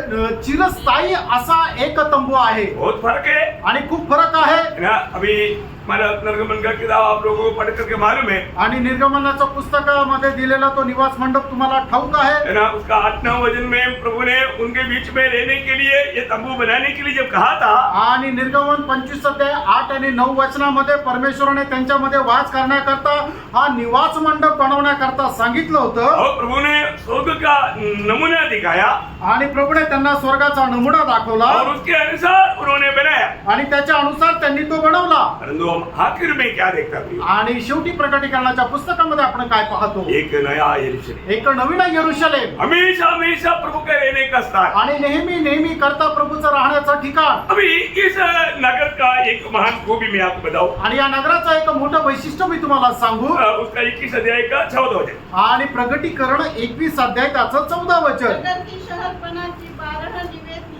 चिरस्थायी असा एक तंबू आहे. बहुत फर्क है आणि खूप फरक आहे ना. अभी हमारा निर्गमन का किताब आप लोगों को पढ़ करके मालूम है आणि निर्गमनाच्या पुस्तकामध्ये दिलेला तो निवास मंडप तुम्हाला ठाऊक आहे ना. उसका 8-9 वचन में प्रभु ने उनके बीच में रहने के लिए ये तंबू बनाने के लिए जब कहा था. आणि निर्गमन 25 अध्याय 8 आणि 9 वचनामध्ये परमेश्वराने त्यांच्यामध्ये वास करण्याकरता हा निवास मंडप बनवण्याकरता सांगितलं होतं. और प्रभु ने स्वर्ग का नमूना दिखाया आणि प्रभूने त्यांना स्वर्गाचा नमुना दाखवला और उसके अनुसार उन्होंने बनाया. आणि त्याच्या अनुसार त्यांनी तो बनवला. परंतु जो आखिर में क्या देखता प्रियो, आणि शेवटी प्रकटीकरणाच्या पुस्तकामध्ये आपण काय पाहतो? एक नया यरूशलेम, एक नवीन यरूशलेम हमेशा हमेशा प्रभु के रहने का स्थान। आणि नेहमी करता प्रभूचं राहण्याचं ठिकाण। अभी इस नगर का एक महान खूबी मैं आपको बताऊं, आणि या नगराचं एक मोठं वैशिष्ट्य मी तुम्हाला सांगू। उसका 21 अध्याय का 14 वचन, आणि प्रकटीकरण 21 अध्याय त्याचं 14 वचन। नगर की शहरपनाची 12 निवे थी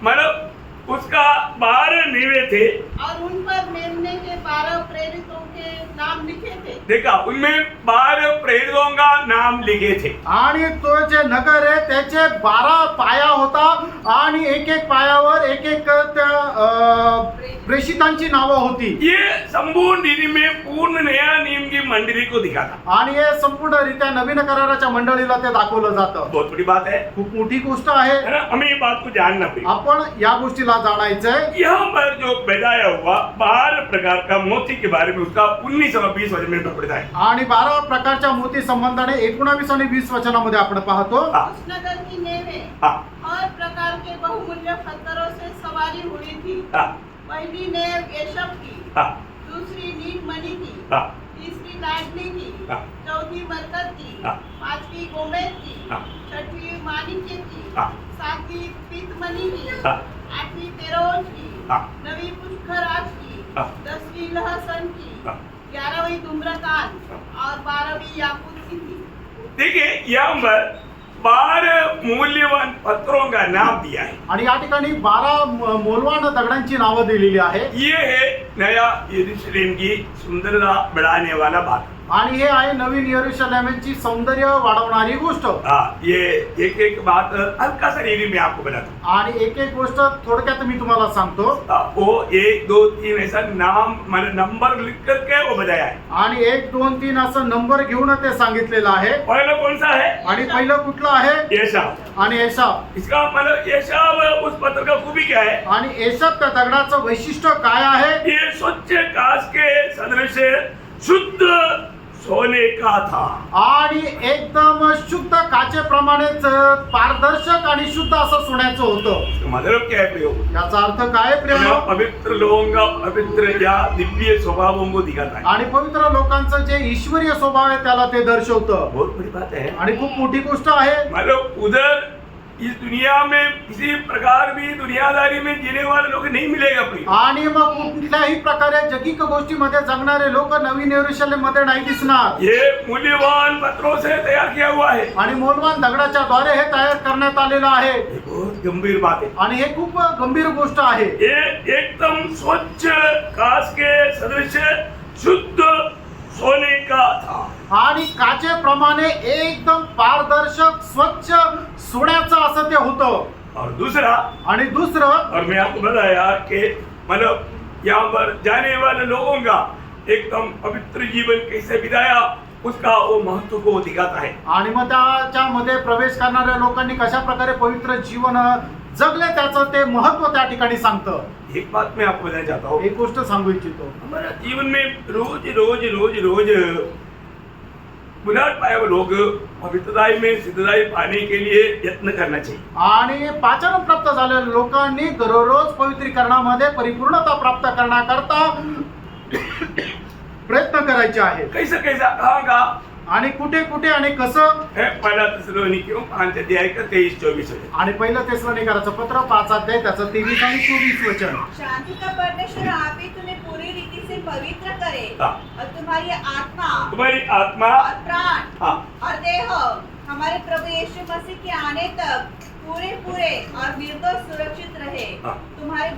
मतलब उसका 12 नीवे थे, और उन पर मेमने के 12 प्रेरितों के नाम लिखे थे। देखा उनमें 12 प्रेरितों का नाम लिखे थे। आणि तो जे नगर आहे त्याचे 12 पाया होता आणि एक पायावर एक प्रेषितांची नावं होती। ये संपूर्ण रीति में पूर्ण नया नियम की मंडली को दिखाता, आणि हे संपूर्णरित्या नवीन कराराच्या मंडळीला ते दाखवलं जातं। बहुत बड़ी बात है खूप मोठी गोष्ट आहे। है ना। हमें ये बात को जानना पड़ेगा। आपण या गोष्टीला जाणायचंय। यहाँ पर जो बताया हुआ 12 प्रकार का मोती के बारे में उसका 19 और 20 वचन में पढ़ता है। आणि 12 प्रकारच्या मोती संबंधाने 19 आणि 20 वचनामध्ये आपण पाहतो। उस नगर की नेवे हाँ, हर प्रकार के बहुमूल्य पत्थरों से सवारी हुई थी। हाँ, पहली नेव एशब की, हाँ, दूसरी नीलमणि की, हाँ, तीसरी लाडली की, हाँ, चौथी मरकत की, हाँ, पांचवी गोमेद की, हाँ, छठवीं माणिक्य की, हाँ, सातवीं पीतमणि की, हाँ, आठवीं पेरोज की, हाँ, नवीं पुष्कराज की, हाँ, 10वीं लहसन की, हाँ। 11वीं धूम्रकान और 12वीं याकूत की थी। देखिए यहाँ पर 12 मूल्यवान पत्थरों का नाम दिया है। आणि या ठिकाणी 12 मोलवान दगडांची नावं दिलेली आहे। ये है नया यरूशलेम की सुंदरता बढ़ाने वाला बात। आणि हे आहे नवीन यरूशलेमची सौंदर्य वाढवणारी गोष्ट। हाँ, ये एक बात हल्का सा रीति में आपको बताता हूँ। आणि एक गोष्ट थोडक्यात मी तुम्हाला सांगतो। वो 1 2 3 ऐसा नाम मैंने नंबर लिख करके वो बताया है। आणि 1 2 3 असं नंबर घेऊन ते सांगितलेलं आहे। पहला कौन सा है? आणि पहिलं कुठलं आहे? एसाव। आणि एसाव। इसका मतलब एसाव उस पत्थर का खूबी क्या है? आणि एसाव त्या दगडाचं वैशिष्ट्य काय आहे? ये स्वच्छ कांच के सदृश शुद्ध सोने का था। आणि एकदम शुद्ध काचेप्रमाणेच पारदर्शक आणि शुद्ध असं सोन्याचं होतं। मतलब क्या है प्रियो? याचा अर्थ काय प्रिय? पवित्र लोगों का पवित्र या दिव्य स्वभावों को दिखाता है। आणि पवित्र लोकांचं जे ईश्वरीय स्वभाव आहे त्याला ते दर्शवतं। बहुत बड़ी बात है। आणि खूप मोठी गोष्ट आहे। मतलब उधर इस दुनिया में किसी प्रकार भी दुनियादारी में जीने वाले लोग नहीं मिलेगा प्रिय। आणि मग कुठल्याही प्रकारे जगिक गोष्टीमध्ये जगणारे लोक नवीन यरूशलेम मध्ये नाही दिसणार। ये मूल्यवान पत्थरों से तैयार किया हुआ है। आणि मोलवान दगडाच्या द्वारे हे तयार करण्यात आलेलं आहे। ये बहुत गंभीर बात है। आणि हे खूप गंभीर गोष्ट आहे। ये एकदम स्वच्छ कांच के सदृश शुद्ध सोने का था। आणि काचेप्रमाणे एकदम पारदर्शक स्वच्छ सोन्याचं असं ते होतं। और दूसरा, आणि दुसरं, और मैं आपको बताया कि मतलब यहाँ पर जाने वाले लोगों का एकदम पवित्र जीवन कैसे बिताया उसका वो महत्व को दिखाता है। आणि मग त्याच्यामध्ये प्रवेश करणाऱ्या लोकांनी कशा प्रकारे पवित्र जीवन जगले त्याचं ते महत्व त्या ठिकाणी सांगतं। एक बात मैं आपको बताना चाहता हूँ, एक गोष्ट सांगू इच्छितो। हमारा जीवन में रोज रोज रोज रोज बुलाट पाए हुए लोग पवित्रताई में सिद्धताई पाने के लिए यत्न करना चाहिए। आणि पाचन प्राप्त झालेल्या लोकांनी दररोज पवित्रीकरणामध्ये परिपूर्णता प्राप्त करण्याकरता प्रयत्न करायचे आहे। कैसा कैसा कहाँ का आणि कुठे कुठे आणि कसं है? पहला थिस्सलुनीकियों 5 अध्याय का 23-24 वचन। आणि पहिलं तेसलोनिकराचं पत्र 5 अध्याय त्याचं 23 आणि 24 वचन। शांति का परमेश्वर आप ही तुम्हें पूरी रीति से पवित्र करे हाँ। और तुम्हारी आत्मा तुम्हारी आत्मा, और प्राण हाँ, और देह हमारे प्रभु यीशु मसीह के आने तक पूरे पूरे और निर्दोष सुरक्षित रहे। हाँ। तुम्हारा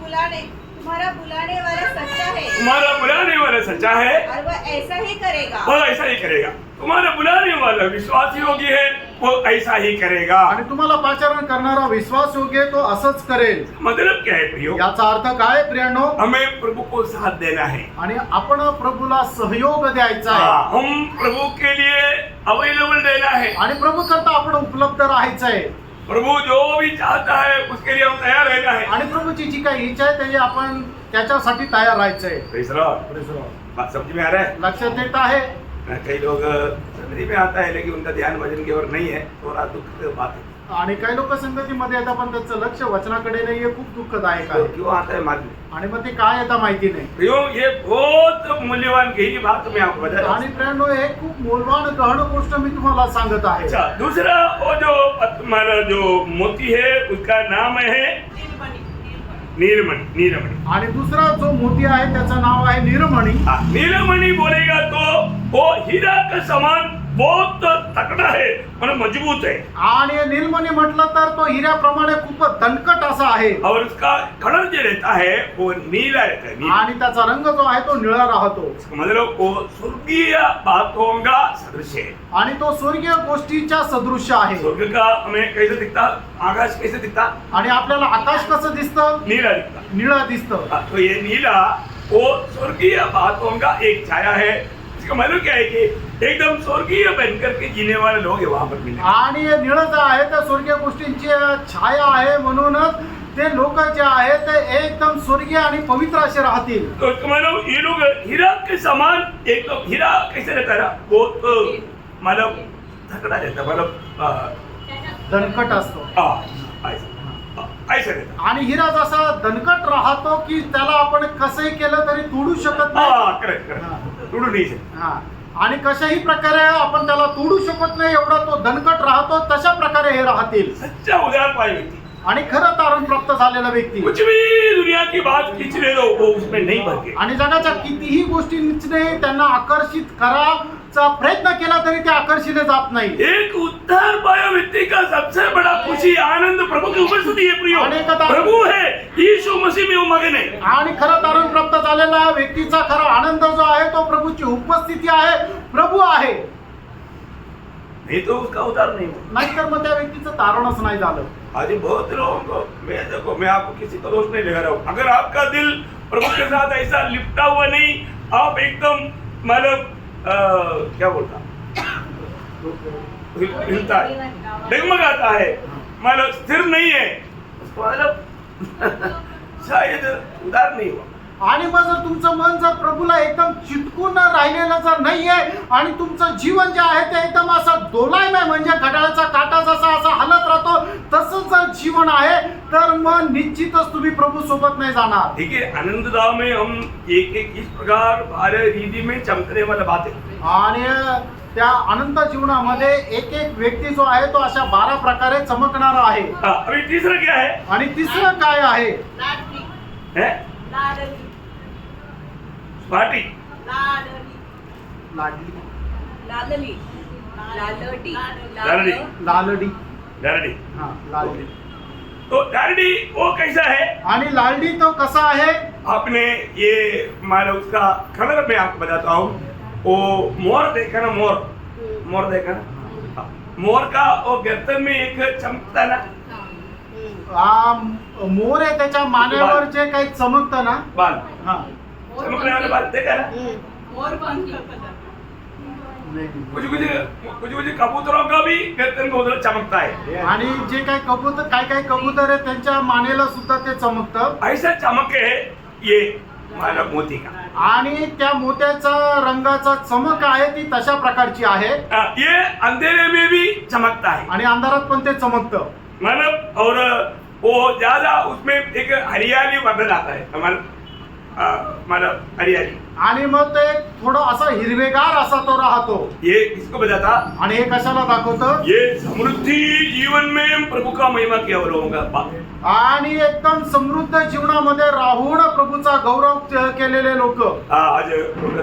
बुलाने वाला सच्चा है तुम्हारा बुलाने वाला सच्चा है और वह ऐसा ही करेगा। वो ऐसा ही करेगा। तुम्हारा बुलाने वाला विश्वास योग्य है, वो ऐसा ही करेगा। आणि तुम्हाला पाचारण करणारा विश्वास योग्य तो असंच करेल। मतलब क्या है प्रियो? याचा अर्थ काय प्रियानो? हमें प्रभु को साथ देना है। आणि आपण प्रभूला सहयोग द्यायचा आहे। हम प्रभु के लिए अवेलेबल रहना है। आणि प्रभू करता आपण उपलब्ध राहायचं आहे। प्रभु जो भी चाहता है उसके लिए हम तैयार रहना है। आणि प्रभूची जी काही इच्छा आहे त्याची आपण त्याच्यासाठी तैयार राहायचं आहे। Praise the Lord। बात समझ में आ रहा है? लक्षात येत आहे? कई लोग समझ में आता है लेकिन उनका ध्यान भजन की ओर नहीं है, थोड़ा दुख की बात है। आणि काही लोक संगतीमध्ये येतात पण त्यांचं लक्ष वचनाकडे नाहीये, खूप दुःखदायक आहे. क्यों आता है मालूम? आणि मग ते काय येतं माहिती नाही. प्रियो, ये बहुत मूल्यवान गहरी बात मैं आपको बता रहा हूं. आणि फ्रेंड हे खूप मूलवान गहन गोष्ट मी तुम्हाला सांगत आहे. अच्छा, दूसरा वो जो हमारा जो मोती है उसका नाम है नीलमणि. नीलमणि. आणि दुसरा जो मोती आहे त्याचं नाव आहे नीलमणी. हाँ, नीलमणि बोलेगा तो वो हीरा का समान बहुत तकड़ा है, मतलब मजबूत है. आणि नीलमणी म्हटलं तर तो हिऱ्याप्रमाणे खूप दणकट असा आहे. और उसका कलर जो रहता है वो नीला रहता है. नीला. आणि त्याचा रंग जो आहे तो निळा राहतो. मतलब वो स्वर्गीय बातों का सदृश है. आणि तो स्वर्गीय गोष्टीच्या सदृश्य आहे. स्वर्ग का हमें कैसे दिखता, आकाश कैसे दिखता, आणि आपल्याला आकाश कसं दिसतं? नीला दिखता. निळा दिसतं. हाँ, तो ये नीला वो स्वर्गीय बातों का एक छाया है. इसका मतलब क्या है कि एकदम स्वर्गीय बनकर के जीने वाले लोग वहां पर मिले. आणि हे निळं जे आहे ते स्वर्गीय गोष्टींची छाया आहे, म्हणूनच ते लोक जे आहे ते एकदम स्वर्गीय आणि पवित्र असे राहतील. तो इसका मतलब ये लोग हीरा के समान, एक तो हीरा कैसे रहता है, वो तो मतलब थकड़ा रहता, मतलब दणकट असतो. ऐसा रहता. आणि हिरा जसा दणकट राहतो की त्याला आपण कसंही केलं तरी तोडू शकत नाही. हाँ, करेक्ट करेक्ट. तुडू नहीं सकते. हा. आणि कशाही प्रकारे आपण त्याला तोडू शकत नाही, एवढा तो दणकट राहतो. तशा प्रकारे हे राहतील. सच्चा उदार पाए व्यक्ति आणि खरं तारण प्राप्त झालेला व्यक्ती कुछ भी दुनिया की बात खींच ले लो वो उसमें नहीं भटके. आणि जगाच्या कितीही गोष्टींनी त्यांना आकर्षित करायचा प्रयत्न केला तरी ते आकर्षिले जात नाही. एक उद्धार पाया व्यक्ति का सबसे बड़ा खुशी आनंद प्रभु की उपस्थिति है. प्रियो, अनेकदा- प्रभु है, यीशु मसीह में वो मगन है. आणि खरं तारण प्राप्त झालेला व्यक्तीचा खरा आनंद जो आहे तो प्रभूची उपस्थिती आहे, प्रभू आहे. नहीं तो उसका उद्धार नहीं हुआ. नाहीतर मग त्या व्यक्तीचं तारणच नाही झालं. आज बहुत लोगों को मैं आपको किसी का दोष नहीं लगा रहा हूँ. अगर आपका दिल प्रभु के साथ ऐसा लिपटा हुआ नहीं, आप एकदम मतलब क्या बोलता, हिलता है, डगमगाता है, मतलब स्थिर नहीं है, उसको मतलब शायद उदार नहीं हुआ. आणि मग जर तुमचं मन जर प्रभूला एकदम चिटकून राहिलेलं जर नाहीये आणि तुमचं जीवन जे आहे ते एकदम असं दोलायमय, म्हणजे घड्याळाचा काटा जसा असा हलत राहतो तसंच जर जीवन आहे तर मग निश्चितच तुम्ही प्रभू सोबत नाही जाणार. ठीक है, आनंददाव में हम एक एक इस प्रकार हमारे रीति में चमकने वाला बातें. आणि त्या अनंत जीवनामध्ये एक एक व्यक्ती जो आहे तो अशा 12 प्रकारे चमकणारा आहे. हाँ, अभी तीसरा क्या है? आणि तिसरं काय आहे? लाडली. है लाडली. पार्टी. लाडली. लाडली. लालली लालडी लालडी. लालडी. डरडी. हा, लालडी. तो डरडी वो कैसा है? आणि लालडी तो कसा आहे? आपने ये मानो उसका कलर मैं आपको बताता हूँ. वो मोर देखा ना, मोर मोर देखा ना. हाँ, मोर का वो गर्दन में एक चमकता ना मोर आहे त्याच्या मानेवर जे काही चमकतं ना, बाल, हा. चमकने वाले बाल देखा ना. मोर पंख. नाही. कुछ कुछ कबूतरों का भी गर्दन में उधर चमकता है. आणि जे काही कबूतर काय कबूतर आहे त्यांच्या मानेला सुद्धा ते चमकतं. ऐसा चमक है ये मानव मोती का. आणि त्या मोत्याचा रंगाचा चमक आहे ती तशा प्रकारची आहे. ये अंधेरे में भी चमकता है आणि अंधारात पण ते चमकतं. मानव. और वो ज्यादा उसमें एक हरियाली वर्णन आता है मानव, हरियाली. आणि मग ते थोडं असं हिरवेगार असा तो राहतो. ये किसको बताता? आणि हे कशाला दाखवतं? ये समृद्धि जीवन में प्रभु का महिमा किया होगा. आणि एकदम समृद्ध जीवनामध्ये राहून प्रभूचा गौरव केलेले लोक. आज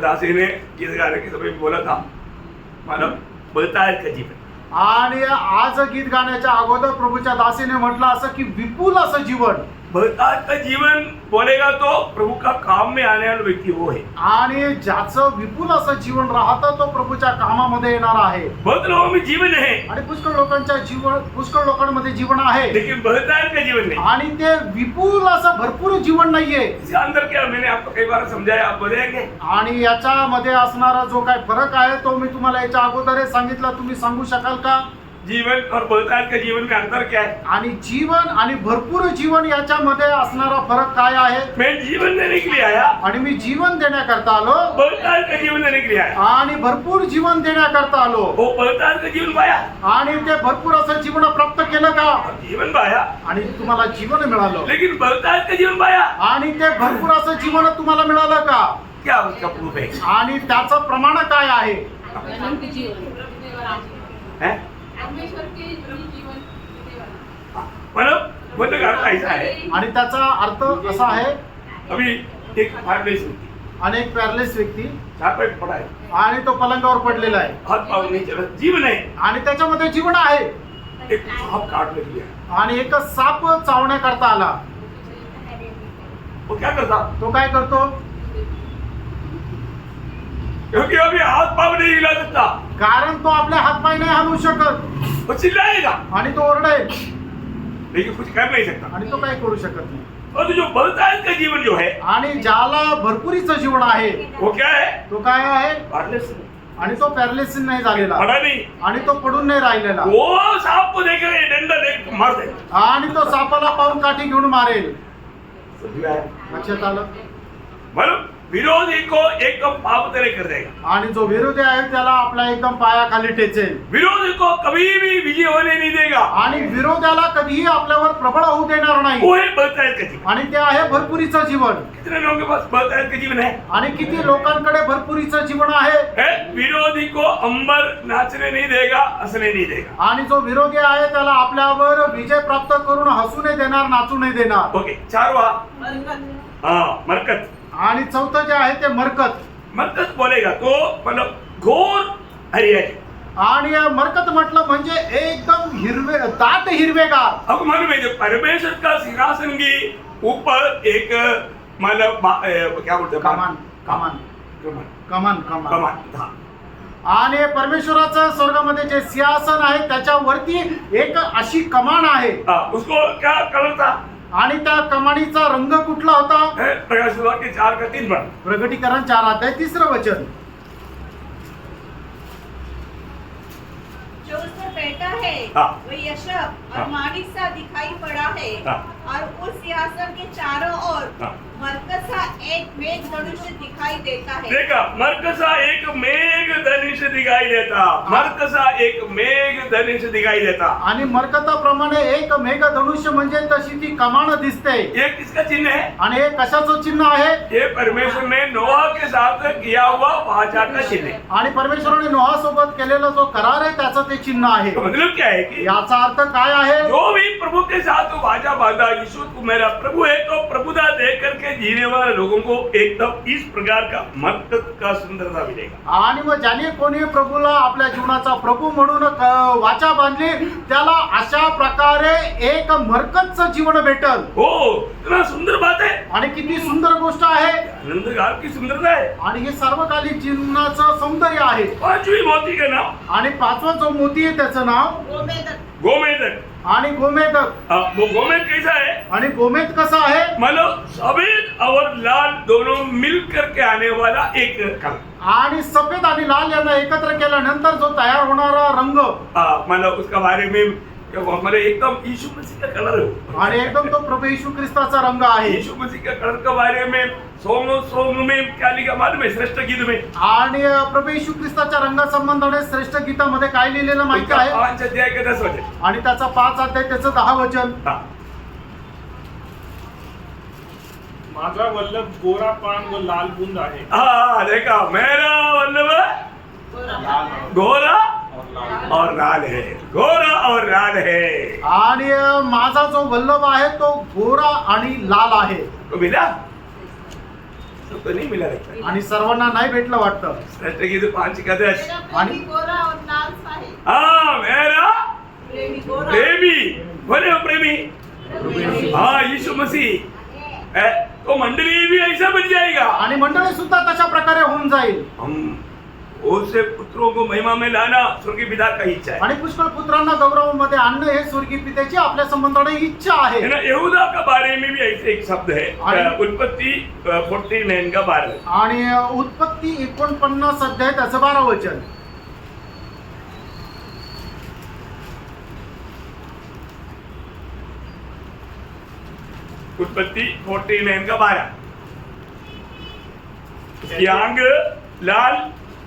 दासी ने गीत गाने के समय बोला था, मानव बोलता है का जीवन. आणि आज गीत गाण्याच्या अगोदर प्रभूच्या दासीने म्हटलं असं की विपुल असं जीवन. आज का जीवन बोलेगा तो प्रभु का काम में आने वाला व्यक्ती वो है. आणि ज्याचं विपुल असं जीवन राहतं तो प्रभूच्या कामामध्ये येणार आहे. बहुत लोगों में जीवन है आणि पुष्कळ लोकांमध्ये जीवन आहे, लेकिन बहुतायत का जीवन नहीं. आणि ते विपुल असं भरपूर जीवन नाहीये. इसके अंदर क्या, मैंने आपको कई बार समझाया, आप बोलेंगे. आणि याच्यामध्ये असणारा जो काय फरक आहे तो मी तुम्हाला याच्या अगोदर सांगितलं, तुम्ही सांगू शकाल का? जीवन और बहुतायत के जीवन में अंतर क्या है? आणि जीवन आणि भरपूर जीवन याच्यामध्ये असणारा फरक काय आहे? मैं जीवन देने के लिए आया, आणि मी जीवन देण्याकरता आलो बहुतायत का जीवन देने के लिए आया। आणि भरपूर जीवन देण्याकरता आलो वो बहुतायत का जीवन पाया, आणि ते भरपूर असं जीवन प्राप्त केलं का? जीवन पाया, आणि तुम्हाला जीवन मिळालं लेकिन बहुतायत का जीवन पाया आणि ते भरपूर असं जीवन तुम्हाला मिळालं का? क्या उसका प्रूफ है? आणि त्याचं प्रमाण काय आहे? हैं? मतलब मतलब का अर्थ ऐसा है, आणि त्याचा अर्थ असा आहे, अभी एक फाइवलेस व्यक्ति अनेक पॅरलेस व्यक्ती चार पे पड़ा है, आणि तो पलंगावर पडलेला आहे हाथ पाँव नहीं चला, जीवन है। आणि त्याच्यामध्ये जीवन आहे एक सांप काटने के लिए आया। आणि एक साप चावण्याकरता आला। वो क्या करता? तो काय करतो? क्योंकि अभी हाथ पाँव नहीं हिला सकता, कारण तो आपले हातपाय नाही हलवू शकत वो चिल्लाएगा आणि तो ओरडेल लेकिन कुछ कर नहीं सकता। आणि तो काही करू शकत नाही। और जो बहुतायत का जीवन जो है आणि ज्याला भरपुरीचं जीवन आहे वो क्या है? तो काय आहे? Heartless। आणि तो पॅरलिस नाही झालेला पड़ा नहीं, आणि तो पडून नाही राहिलेला वो सांप को देख रहे डंडा देख मार दे। आणि तो सापाला पाहून काठी घेऊन मारेल। समझ में आया? लक्षात आलं? मतलब विरोधी को एकदम पाप तले कर देगा, आणि जो विरोधी आहे त्याला आपला एकदम पायाखाली ठेचेल विरोधी को कभी भी विजय होने नहीं देगा। आणि विरोधाला कधीही आपल्यावर प्रबळ होऊ देणार नाही। वो है बहुतायत का जीवन। आणि ते आहे भरपुरीचं जीवन। कितने लोगों के पास बहुतायत का जीवन है? आणि किती लोकांकडे भरपुरीचं जीवन आहे? है? विरोधी को अंबर नाचने नहीं देगा, हंसने नहीं देगा। आणि जो विरोधी आहे त्याला आपल्यावर विजय प्राप्त करून हसू नाही देणार, नाचू नाही देणार। ओके, चारवा बरकत हाँ मरकत। आणि चौथं जे आहे ते मरकत। मरकत बोलेगा तो मतलब घोर हरियाली। आणि मरकत म्हटलं म्हणजे एकदम हिरवे, दाट हिरवेगार। अब मालूम है, जब परमेश्वर का सिंहासन के ऊपर एक मतलब क्या बोलते हैं? कमान कमान कमान कमान कमान कमान था। आणि परमेश्वराचं स्वर्गामध्ये जे सिंहासन आहे त्याच्यावरती एक अशी कमान आहे। उसको क्या कलर था? आणि त्या कमानीचा रंग कुठला होता? है? प्रकाशित वाक्य 4 का 3 पढ़। प्रगटीकरण 4 अध्याय 3 वचन। जो उस पर बैठा है हाँ। वो यशब और हाँ। माणिक सा दिखाई पड़ा है हाँ। और उस सिंहासन के चारों ओर हाँ। मरकत सा एक मेघ धनुष दिखाई देता है। देखा, मरकसा एक मेघ धनुष दिखाई देता, मरकसा एक मेघ धनुष दिखाई देता। आणि मरकताप्रमाणे एक मेघ धनुष्य म्हणजे तशी ती कमान दिसते। ये किसका चिन्ह है? आणि हे कशाचं चिन्ह आहे? ये परमेश्वर ने नोआ के साथ किया हुआ वाचा का चिन्ह है। आणि परमेश्वराने नोहा सोबत केलेला जो करार आहे त्याचं ते चिन्ह आहे। तो मतलब क्या है कि याचा अर्थ काय आहे? जो भी प्रभु के साथ वाचा बांधा, यीशु तू मेरा प्रभु है, तो प्रभुता दे करके जीने वाले लोगों को एकदम इस प्रकार का मरकत का सुंदरता मिलेगा। आणि मग ज्याने कोणी प्रभूला आपल्या जीवनाचा प्रभू म्हणून वाचा बांधली त्याला अशा प्रकारे एक मरकतचं जीवन भेटल। हो, इतना सुंदर बात है। आणि किती सुंदर गोष्ट आहे। आनंद काल की सुंदरता है। आणि हे सर्वकालिक जीवनाचं सौंदर्य आहे। पांचवी मोती का नाम आणि पाचवा जो मोती आहे त्याचं नाव गोमेदक गोमेदक। आणि गोमेदक। वो गोमेद कैसा है? आणि गोमेद कसा आहे? मतलब सफेद और लाल दोनों मिल करके आने वाला एक कलर। आणि सफेद आणि लाल यांना एकत्र केल्यानंतर जो तयार होणारा रंग मतलब उसका बारे में मतलब एकदम यीशु मसीह का कलर है। आणि एकदम तो प्रभू येशू ख्रिस्ताचा रंग आहे। यीशु मसीह का कलर के बारे में सोंग में क्या लिखा मालूम है? श्रेष्ठ गीत में। आणि प्रभू येशू ख्रिस्ताच्या रंगासंबंधाने श्रेष्ठ गीतामध्ये काय लिहिलेलं माहिती आहे? 5 अध्याय के 10 वचन। आणि त्याचा 5 अध्याय त्याचं 10 वचन। हाँ। माझा वल्लभ गोरा पान व लाल बुंद आहे। हाँ, देखा, मेरा वल्लभ गोरा और लाल है, गोरा और लाल है। आणि माझा जो वल्लभ आहे तो गोरा आणि लाल आहे। तो मिला? तो नहीं मिला लगता है। आणि सर्वांना नाही भेटलं वाटतं। श्रेष्ठ गीत 5 का 10। मेरा प्रेमी गोरा और लाल सा है। हाँ, मेरा प्रेमी गोरा प्रेमी, बोले हो प्रेमी। हाँ, यीशु मसीह। तो मंडली भी ऐसा बन जाएगा। आणि मंडळी सुद्धा तशा प्रकारे होऊन जाईल। हम उससे पुत्रों को महिमा में लाना स्वर्गीय पिता का इच्छा है। आणि पुष्कळ पुत्रांना गौरवामध्ये आणणं हे स्वर्गीय पित्याची आपल्या संबंधाने इच्छा आहे। है ना? यहूदा का बारे में भी ऐसे एक शब्द है, आणि- उत्पत्ति 49 का 12। आणि उत्पत्ती 49 अध्याय त्याचं 12 वचन। उत्पत्ति 49:12 उसकी आंग लाल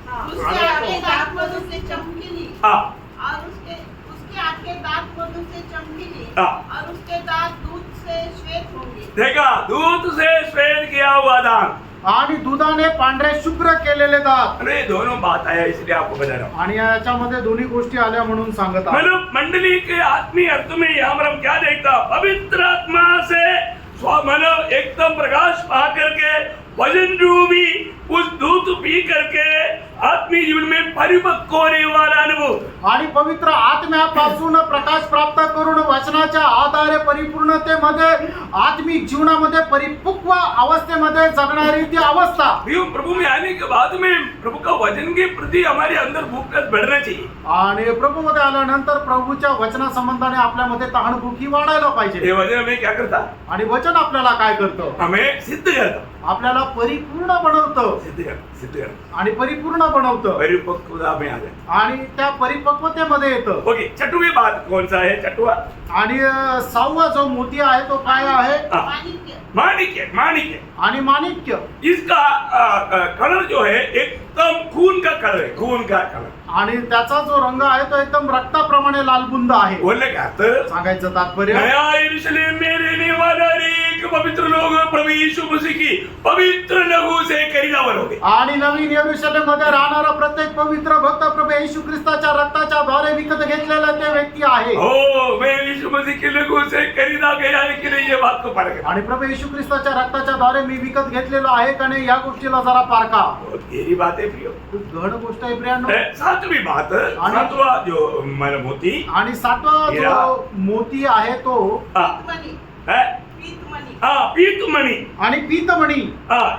हाँ। उसके आगे दांत मधु से चमकीली हाँ और उसके आगे दांत मधु से चमकीली हाँ। और उसके दांत दूध से श्वेत होंगे। देखा, दूध से श्वेत किया हुआ दांत, आणि दुधाने पांढरे शुभ्र केलेले दात. अरे दोनों बात आया इसलिए आपको बता रहा हूँ. आणि याच्यामध्ये दोन्ही गोष्टी आल्या म्हणून सांगत आहे. मतलब मंडली के आत्मीय अर्थ में यहाँ पर हम क्या देखता, पवित्र आत्मा से मतलब एकदम प्रकाश पा करके वजन रूपी उस दूध पी करके आत्मीय जीवन में परिपक्व होने वाला अनुभव. आणि पवित्र आत्म्यापासून प्रकाश प्राप्त करून वचनाच्या आधारे परिपूर्णतेमध्ये आत्मिक जीवनामध्ये परिपक्व अवस्थेमध्ये जगणारी ती अवस्था. प्रभु में आने के बाद में प्रभु का वचन के प्रति हमारे अंदर भूख बढ़ना चाहिए. आणि प्रभूमध्ये आल्यानंतर प्रभूच्या वचना संबंधाने आपल्यामध्ये तहानभूक ही वाढायला पाहिजे. ये वचन हमें क्या करता, आणि वचन आपल्याला काय करतं, हमें सिद्ध करता, आपल्याला परिपूर्ण बनवतं सिद्ध करता, आणि परिपूर्ण बनवतं परिपक्वता में आ जाए. आणि त्या परिपक्वतेमध्ये येतं. ओके, छठवीं बात कौन सा है, छठवा आणि 6वा जो मोती आहे तो काय आहे, माणिक्य माणिक्य. माणिक्य आणि माणिक्य. इसका कलर जो है एकदम खून का कलर है, खून का कलर. आणि त्याचा जो रंग आहे तो एकदम रक्ताप्रमाणे लालबुंद आहे. बोलने का अर्थ, सांगायचं तात्पर्य, नया यरूशलेम में रहने वाला एक पवित्र लोग प्रभु यीशु मसीह की पवित्र लहू से खरीदा बनोगे. आणि नवीन यरूशलेम मध्ये राहणारा प्रत्येक पवित्र भक्त प्रभू येशू ख्रिस्ताच्या रक्ताच्या द्वारे विकत घेतलेला ते व्यक्ती आहे. हो, मैं यीशु मसीह के लहू से खरीदा गया है कि नहीं, ये बात को परख. आणि प्रभू येशू ख्रिस्ताच्या रक्ताच्या द्वारे मी विकत घेतलेलो आहे का नाही या गोष्टीला जरा पारखा. बहुत गहरी बात है प्रियो. खूप गहन गोष्ट आहे प्रियांनो. सातवीं बात, सातवा जो हमारा मोती आणि 7वा जो मोती आहे तो पीतमणी है, पीतमणी हाँ पीतमणि. आणि पीतमणी.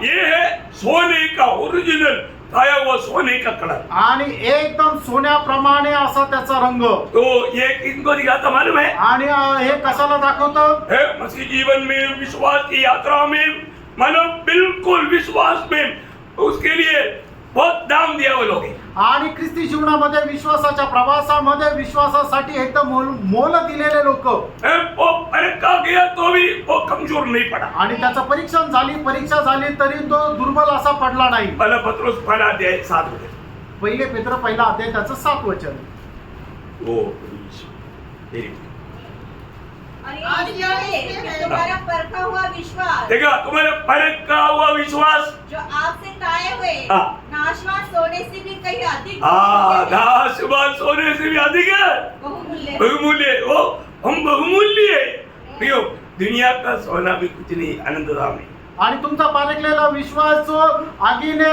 ये है सोने का ओरिजिनल आया हुआ सोने का कलर. आणि एकदम सोन्याप्रमाणे असा त्याचा रंग. तो ये किनको दिखाता मालूम है, आणि हे कशाला दाखवतं, है मसीह जीवन में विश्वास की यात्रा में, मतलब बिल्कुल विश्वास में उसके लिए बहुत दाम दिया वो लोग. आणि ख्रिस्ती जीवनामध्ये विश्वासाच्या प्रवासामध्ये विश्वासासाठी एकदम मोल दिलेले लोक. वो परखा गया तो भी वो कमजोर नहीं पड़ा. आणि त्याचं परीक्षा झाली तरी तो दुर्बल असा पडला नाही. पहला पत्रोस पहला अध्याय 7 वचन. पहिले पेत्र पहिला अध्याय त्याचं 7 वचन. वो और ये है कि तुम्हारा परखा हुआ विश्वास देखा, तुम्हारा परखा हुआ विश्वास जो आग से ताए हुए हाँ। नाशवान सोने से भी कहीं अधिक नाशवान सोने से भी अधिक है, बहुमूल्य है। बहुमूल्य. वो हम बहुमूल्य है प्रियो. दुनिया का सोना भी कुछ नहीं आनंद धाम है. आणि तुमचा पारखलेला विश्वास जो आगीने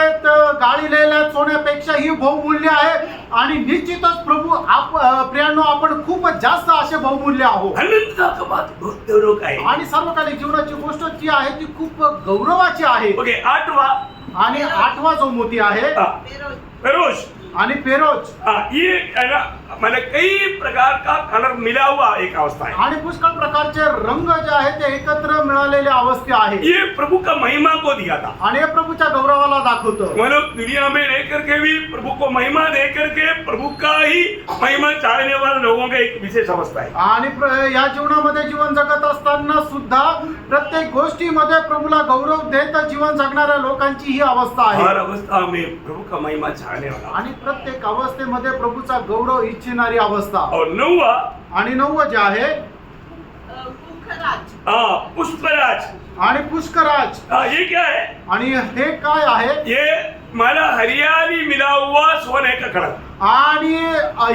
गाळलेल्या सोन्यापेक्षाही बहुमूल्य आहे. आणि निश्चितच प्रभू प्रियांनो आपण खूप जास्त असे बहुमूल्य आहोत. अनंतता का बात बहुत गौरव का है. आणि सर्वकालिक जीवनाची गोष्ट जी आहे ती खूप गौरवाची आहे. ओके, 8वां आणि 8वा जो मोती आहे पेरोज फेरोज. आणि फेरोज. ये है ना, मतलब कई प्रकार का कलर मिला हुआ एक अवस्था है. आणि पुष्कळ प्रकारचे रंग जे आहेत ते एकत्र मिळालेल्या अवस्थे आहे. ये प्रभु का महिमा को दिया था. आणि हे प्रभूच्या गौरवाला दाखवतं. मतलब दुनिया में रह करके भी प्रभु को महिमा दे करके प्रभु का ही महिमा चाहने वाले लोगों का एक विशेष अवस्था है. आणि या जीवनामध्ये जीवन जगत असताना सुद्धा प्रत्येक गोष्टीमध्ये प्रभूला गौरव देत जीवन जगणाऱ्या लोकांची ही अवस्था हर आहे. अवस्था में प्रभु का महिमा चाहने वाला. आणि प्रत्येक अवस्थेमध्ये प्रभूचा गौरव इच्छिणारी अवस्था. और 9वां आणि 9वं जे आहे पुखराज पुष्पराज. आणि पुष्कराज. ये क्या है, आणि हे काय आहे, ये माला हरियाली मिला हुआ सोने का कलर. आणि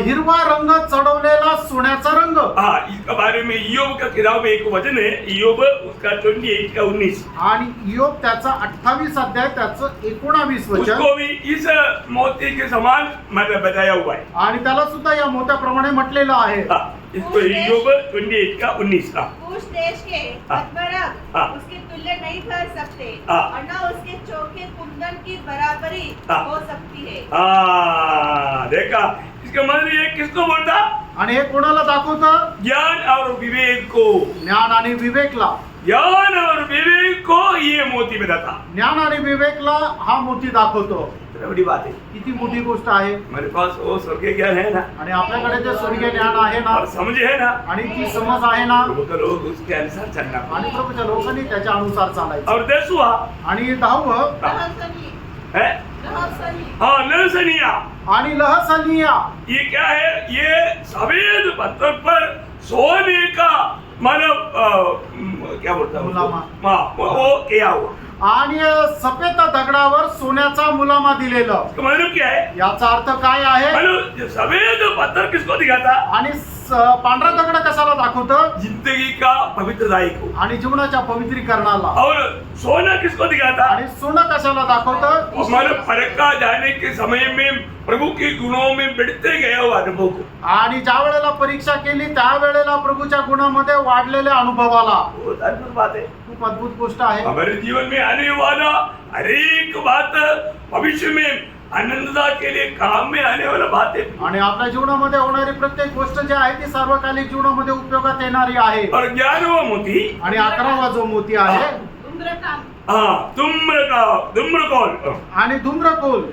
हिरवा रंग चढवलेला सोन्याचा रंग. हाँ, इसके बारे में इयोब का किताब में एक वचन है, इयोब उसका 28 का 19. आणि इयोब त्याचा 28 अध्याय त्याचं 19 वचन. उसको भी इस मोती के समान मतलब बताया हुआ है. आणि त्याला सुद्धा या मोत्याप्रमाणे म्हटलेलं आहे. हाँ, इसको इयोब 28 का 19. उस देश के हाँ। अधमरग हाँ। उसके तुल्य नहीं ठहर सकते हाँ। और न उसके चोखे कुंदन की बराबरी हाँ। हो सकती है। देखा, इसका मतलब ये किसको बोलता, आणि हे कोणाला दाखवतं, ज्ञान और विवेक को. ज्ञान आणि विवेकला. ज्ञान और विवेक को ये मोती बताता। ज्ञान आणि विवेकला हा मोती दाखवतो. कितनी बड़ी बात है। किती मोठी गोष्ट आहे. मेरे पास वो स्वर्गीय ज्ञान है ना, आणि आपल्याकडे जे स्वर्गीय ज्ञान आहे ना और समझ है ना, आणि ती समज आहे ना, प्रभु का लोग उसके अनुसार चलना। आणि प्रभूच्या लोकांनी त्याच्या अनुसार चालायचं. और 10वां आणि 10वं रहसनी है रहसनी हाँ नरसनिया। आणि लहसनिया. ये क्या है? ये सफेद पत्थर पर सोने का मानव क्या बोलता है मुलामा. हाँ, वो किया हुआ। आणि सफेद दगडावर सोन्याचा मुलामा दिलेलं. तो मतलब क्या है? याचा अर्थ काय आहे? मतलब ये सफेद पत्थर किसको दिखाता? आणि पांढरा दगड कशाला दाखवतं? जिंदगी का पवित्रदायी को। आणि जीवनाच्या पवित्रीकरणाला. और सोना किसको दिखाता? आणि सोनं कशाला दाखवतं? हमारे परखा जाने के समय में प्रभु के गुणों में बढ़ते गया हुआ अनुभव को। आणि ज्या वेळेला परीक्षा केली त्यावेळेला प्रभूच्या गुणामध्ये वाढलेल्या अनुभवाला. बहुत अद्भुत बात है। खूप अद्भुत गोष्ट आहे. हमारे जीवन में आने वाला हर एक बात भविष्य में आनंददा के लिए काम में आने वाला बात है। आणि आपल्या जीवनामध्ये होणारी प्रत्येक गोष्ट जी आहे ती सार्वकालिक जीवनामध्ये उपयोगात येणारी आहे. और ज्ञान व मोती आणि 11वा जो मोती आहे धूम्रकांत हाँ धूम्रकौल। आणि धूम्रकोल.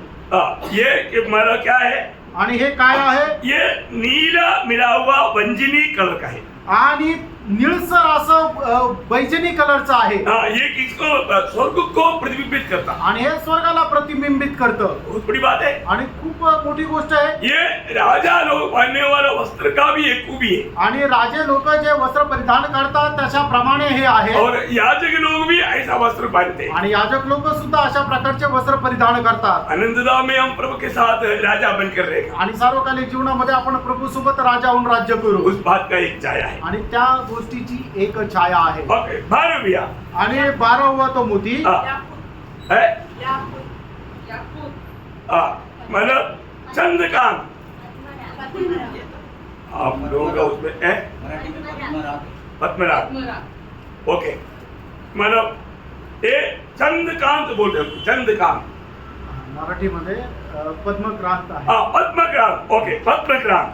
ये हमारा क्या है? आणि हे काय आहे? ये नीला मिला हुआ वंजिनी कलर का है। आणि निळसर असं बैजनी कलरचं आहे. हाँ ये किसको? स्वर्ग को प्रतिबिंबित करता। आणि हे स्वर्गाला प्रतिबिंबित करतं. बहुत बड़ी बात है। आणि खूप मोठी गोष्ट आहे. ये राजा लोग पहनने वाला वस्त्र का भी एक खूबी है। आणि राजे लोक जे वस्त्र परिधान करतात त्याच्याप्रमाणे हे आहे. और याजक लोग भी ऐसा वस्त्र पहनते हैं। आणि याजक लोक सुद्धा अशा प्रकारचे वस्त्र परिधान करतात. आनंददा में हम प्रभु के साथ राजा बनकर रहेगा। आणि सार्वकालिक जीवनामध्ये आपण प्रभू सोबत राजा होऊन राज्य करू. उस बात का एक छाया है। आणि त्या गोष्टीची एक छाया आहे. ओके 12 आणि 12वा तो मोती याकूत है याकूत याकूत मतलब चंद्रकांत। आप लोगों का उसमें है पद्मराग। ओके मतलब ये चंद्रकांत बोलते हैं। चंद्रकांत मराठीमध्ये पद्मक्रांत आहे. हाँ पद्मक्रांत। ओके पद्मक्रांत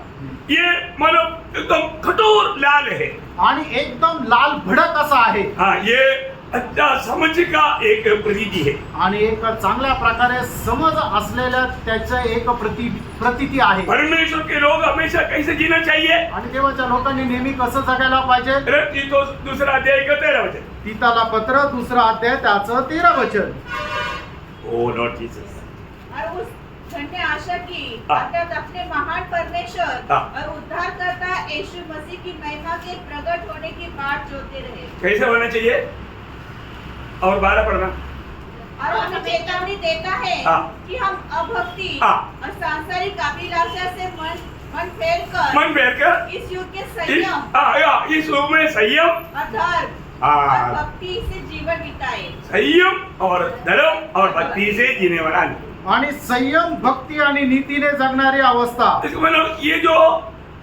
ये मतलब एकदम कठोर लाल है। आणि एकदम लाल भडक असा आहे. हाँ ये अच्छा समझ का एक प्रतीति है। आणि एक चांगल्या प्रकारे समज असलेल्या त्याचं एक प्रतीती आहे. परमेश्वर के लोग हमेशा कैसे जीना चाहिए? आणि देवाच्या लोकांनी नेहमी कसं जगायला पाहिजे? तीतुस दूसरा अध्याय का 13 वचन। तीताला पत्र 2 अध्याय त्याचं 13 वचन. ओ लॉर्ड जीसस। और उस धन्य आशा की हाँ। अर्थात अपने महान परमेश्वर हाँ। और उद्धारकर्ता यीशु मसीह की महिमा के प्रकट होने की बाट जोते रहे। कैसे होना चाहिए? और 12 पढ़ना। और हमें चेतावनी देता है हाँ। कि हम अभक्ति हाँ। और सांसारिक अभिलाषा से मन फेर कर मन फेर कर इस युग के संयम इस युग में संयम और धर्म हाँ। और भक्ति से जीवन बिताए। संयम और धर्म और भक्ति से जीने वाला। आणि संयम भक्ती आणि नीतीने जगणारी अवस्था. इसको मतलब ये जो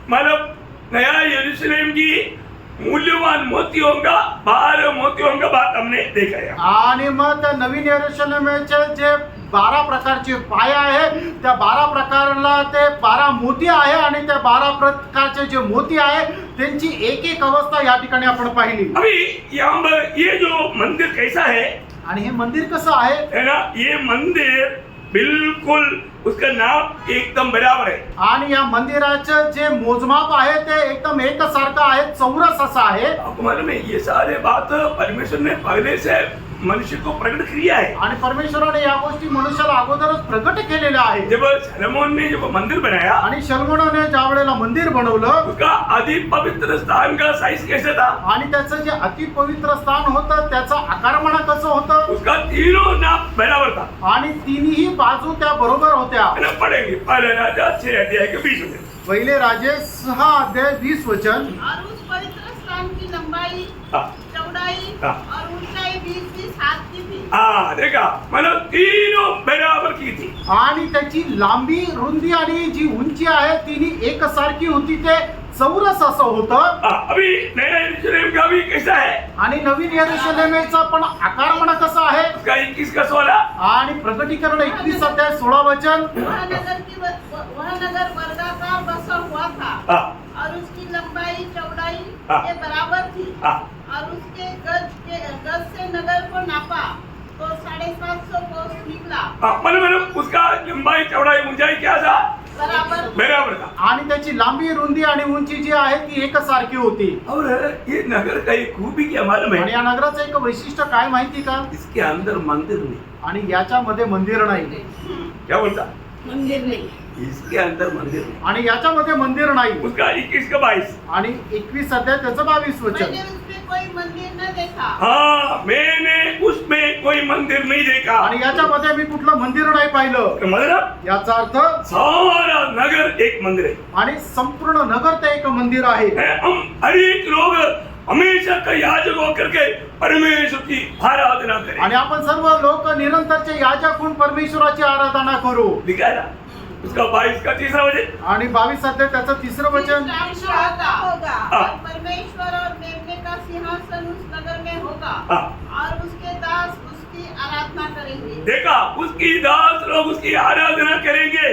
मतलब नया यरूशलेम की मूल्यवान मोतियों का 12 मोतियों का बात हमने देखा है। आणि मग त्या नवीन यरूशलेमचे जे 12 प्रकारचे पाया आहे त्या 12 प्रकारला ते 12 मोती आहे. आणि त्या 12 प्रकारचे जे मोती आहे त्यांची एक एक अवस्था या ठिकाणी आपण पाहिली. अभी यहाँ पर ये जो मंदिर कैसा है? आणि हे मंदिर कसं आहे? है ना? ये मंदिर बिल्कुल उसका नाम एकदम बराबर है। आणि या मंदिराचं जे मोजमाप आहे ते एकदम एकसारखं आहे. चौरस असं आहे. आपको मालूम है ये सारे बात परमेश्वर ने पहले से मनुष्य को प्रकट किया है। आणि परमेश्वराने या गोष्टी मनुष्याला अगोदरच प्रकट केलेल्या आहेत. जब सलोमन ने जब मंदिर बनाया आणि शलोमोनाने ज्या वेळेला मंदिर बनवलं उसका अति पवित्र स्थान का साइज कैसे था? आणि त्याचं जे अति पवित्र स्थान होतं त्याचं आकारमाना कसं होतं? उसका तीनों नाप बराबर था। आणि तिन्ही बाजू त्या बरोबर होत्या. है ना? पढ़ेंगे पहले राजा 6 अध्याय के 20 में। पहिले राजे 6 अध्याय 20 वचन. और उस पवित्र स्थान की लंबाई हाँ। चौड़ाई हाँ। और ऊंचाई 20 हाथ की थी। हाँ देखा मतलब तीनों बराबर की थी। आणि त्याची लांबी रुंदी आणि जी उंची आहे तिन्ही एकसारखी होती. ते चौरस असं होतं. अभी नया यरूशलेम का भी कैसा है? आणि नवीन यरूशलेमचा पण आकारमाना कसा आहे? उसका 21 का 16। आणि प्रकटीकरण 21 अध्याय 16 वचन. वह नगर वर्गाकार बसा हुआ था हाँ। और उसकी लंबाई चौड़ाई हाँ। के बराबर थी। हाँ। और उसके गज से नगर को नापा तो 750 कोस निकला। मतलब उसका लंबाई चौड़ाई ऊंचाई क्या था? बराबर बराबर था। आणि त्याची लांबी रुंदी आणि उंची जी आहे ती एकच सारखी होती। और ये नगर का एक खूबी क्या मालूम आणि है? या नगराचं एक वैशिष्ट्य काय माहिती का? इसके अंदर मंदिर नहीं। आणि याच्यामध्ये मंदिर नाही। क्या बोलता? मंदिर नहीं। इसके अंदर मंदिर नहीं। आणि याच्यामध्ये मंदिर नाही। उसका 21 का 22। आणि 21 अध्याय त्याचं 22 वचन। मैंने उसमें कोई मंदिर न देखा। हाँ, मैंने उसमें कोई मंदिर नहीं देखा। आणि याच्यामध्ये मी कुठलं मंदिर नाही पाहिलं। मतलब याचा अर्थ सारा नगर एक मंदिर है। आणि संपूर्ण नगर ते एक मंदिर आहे। हम हर एक लोग हमेशा का याजक होकर के परमेश्वर की आराधना करें। आणि आपण सर्व लोक निरंतरचे याजक होऊन परमेश्वराची आराधना करू। लिखा है ना उसका 22 का 3रा वचन। आणि 22 अध्याय त्याचं 3रं वचन। होगा और परमेश्वर और मेमने का सिंहासन उस नगर में होगा हाँ। और उसके दास उसकी आराधना करेंगे। देखा, उसकी दास लोग उसकी आराधना करेंगे।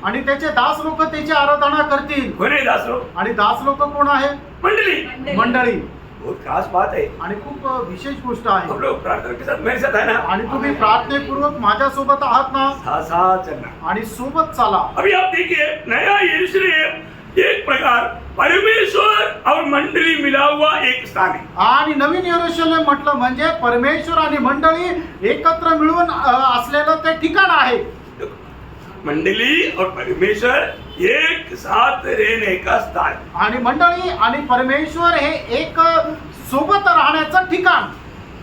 आणि त्याचे दास लोक त्याची आराधना करतील। कोण आहे दास लोग? आणि दास लोक कोण आहे? मंडली। मंडळी। बहुत खास बात है। आणि खूप विशेष गोष्ट आहे। हम लोग प्रार्थना के साथ मेरे साथ है ना? आणि तुम्ही प्रार्थनेपूर्वक माझ्यासोबत आहात ना? साथ साथ चलना। आणि सोबत चाला। अभी आप देखिए, नया यरूशलेम एक प्रकार परमेश्वर और मंडली मिला हुआ एक स्थान है। आणि नवीन यरूशलेम म्हटलं म्हणजे परमेश्वर आणि मंडळी एकत्र मिळून असलेलं ते ठिकाण आहे। मंडली और परमेश्वर एक साथ रहने का स्थान। आणि मंडळी आणि परमेश्वर हे एक सोबत राहण्याचं ठिकाण।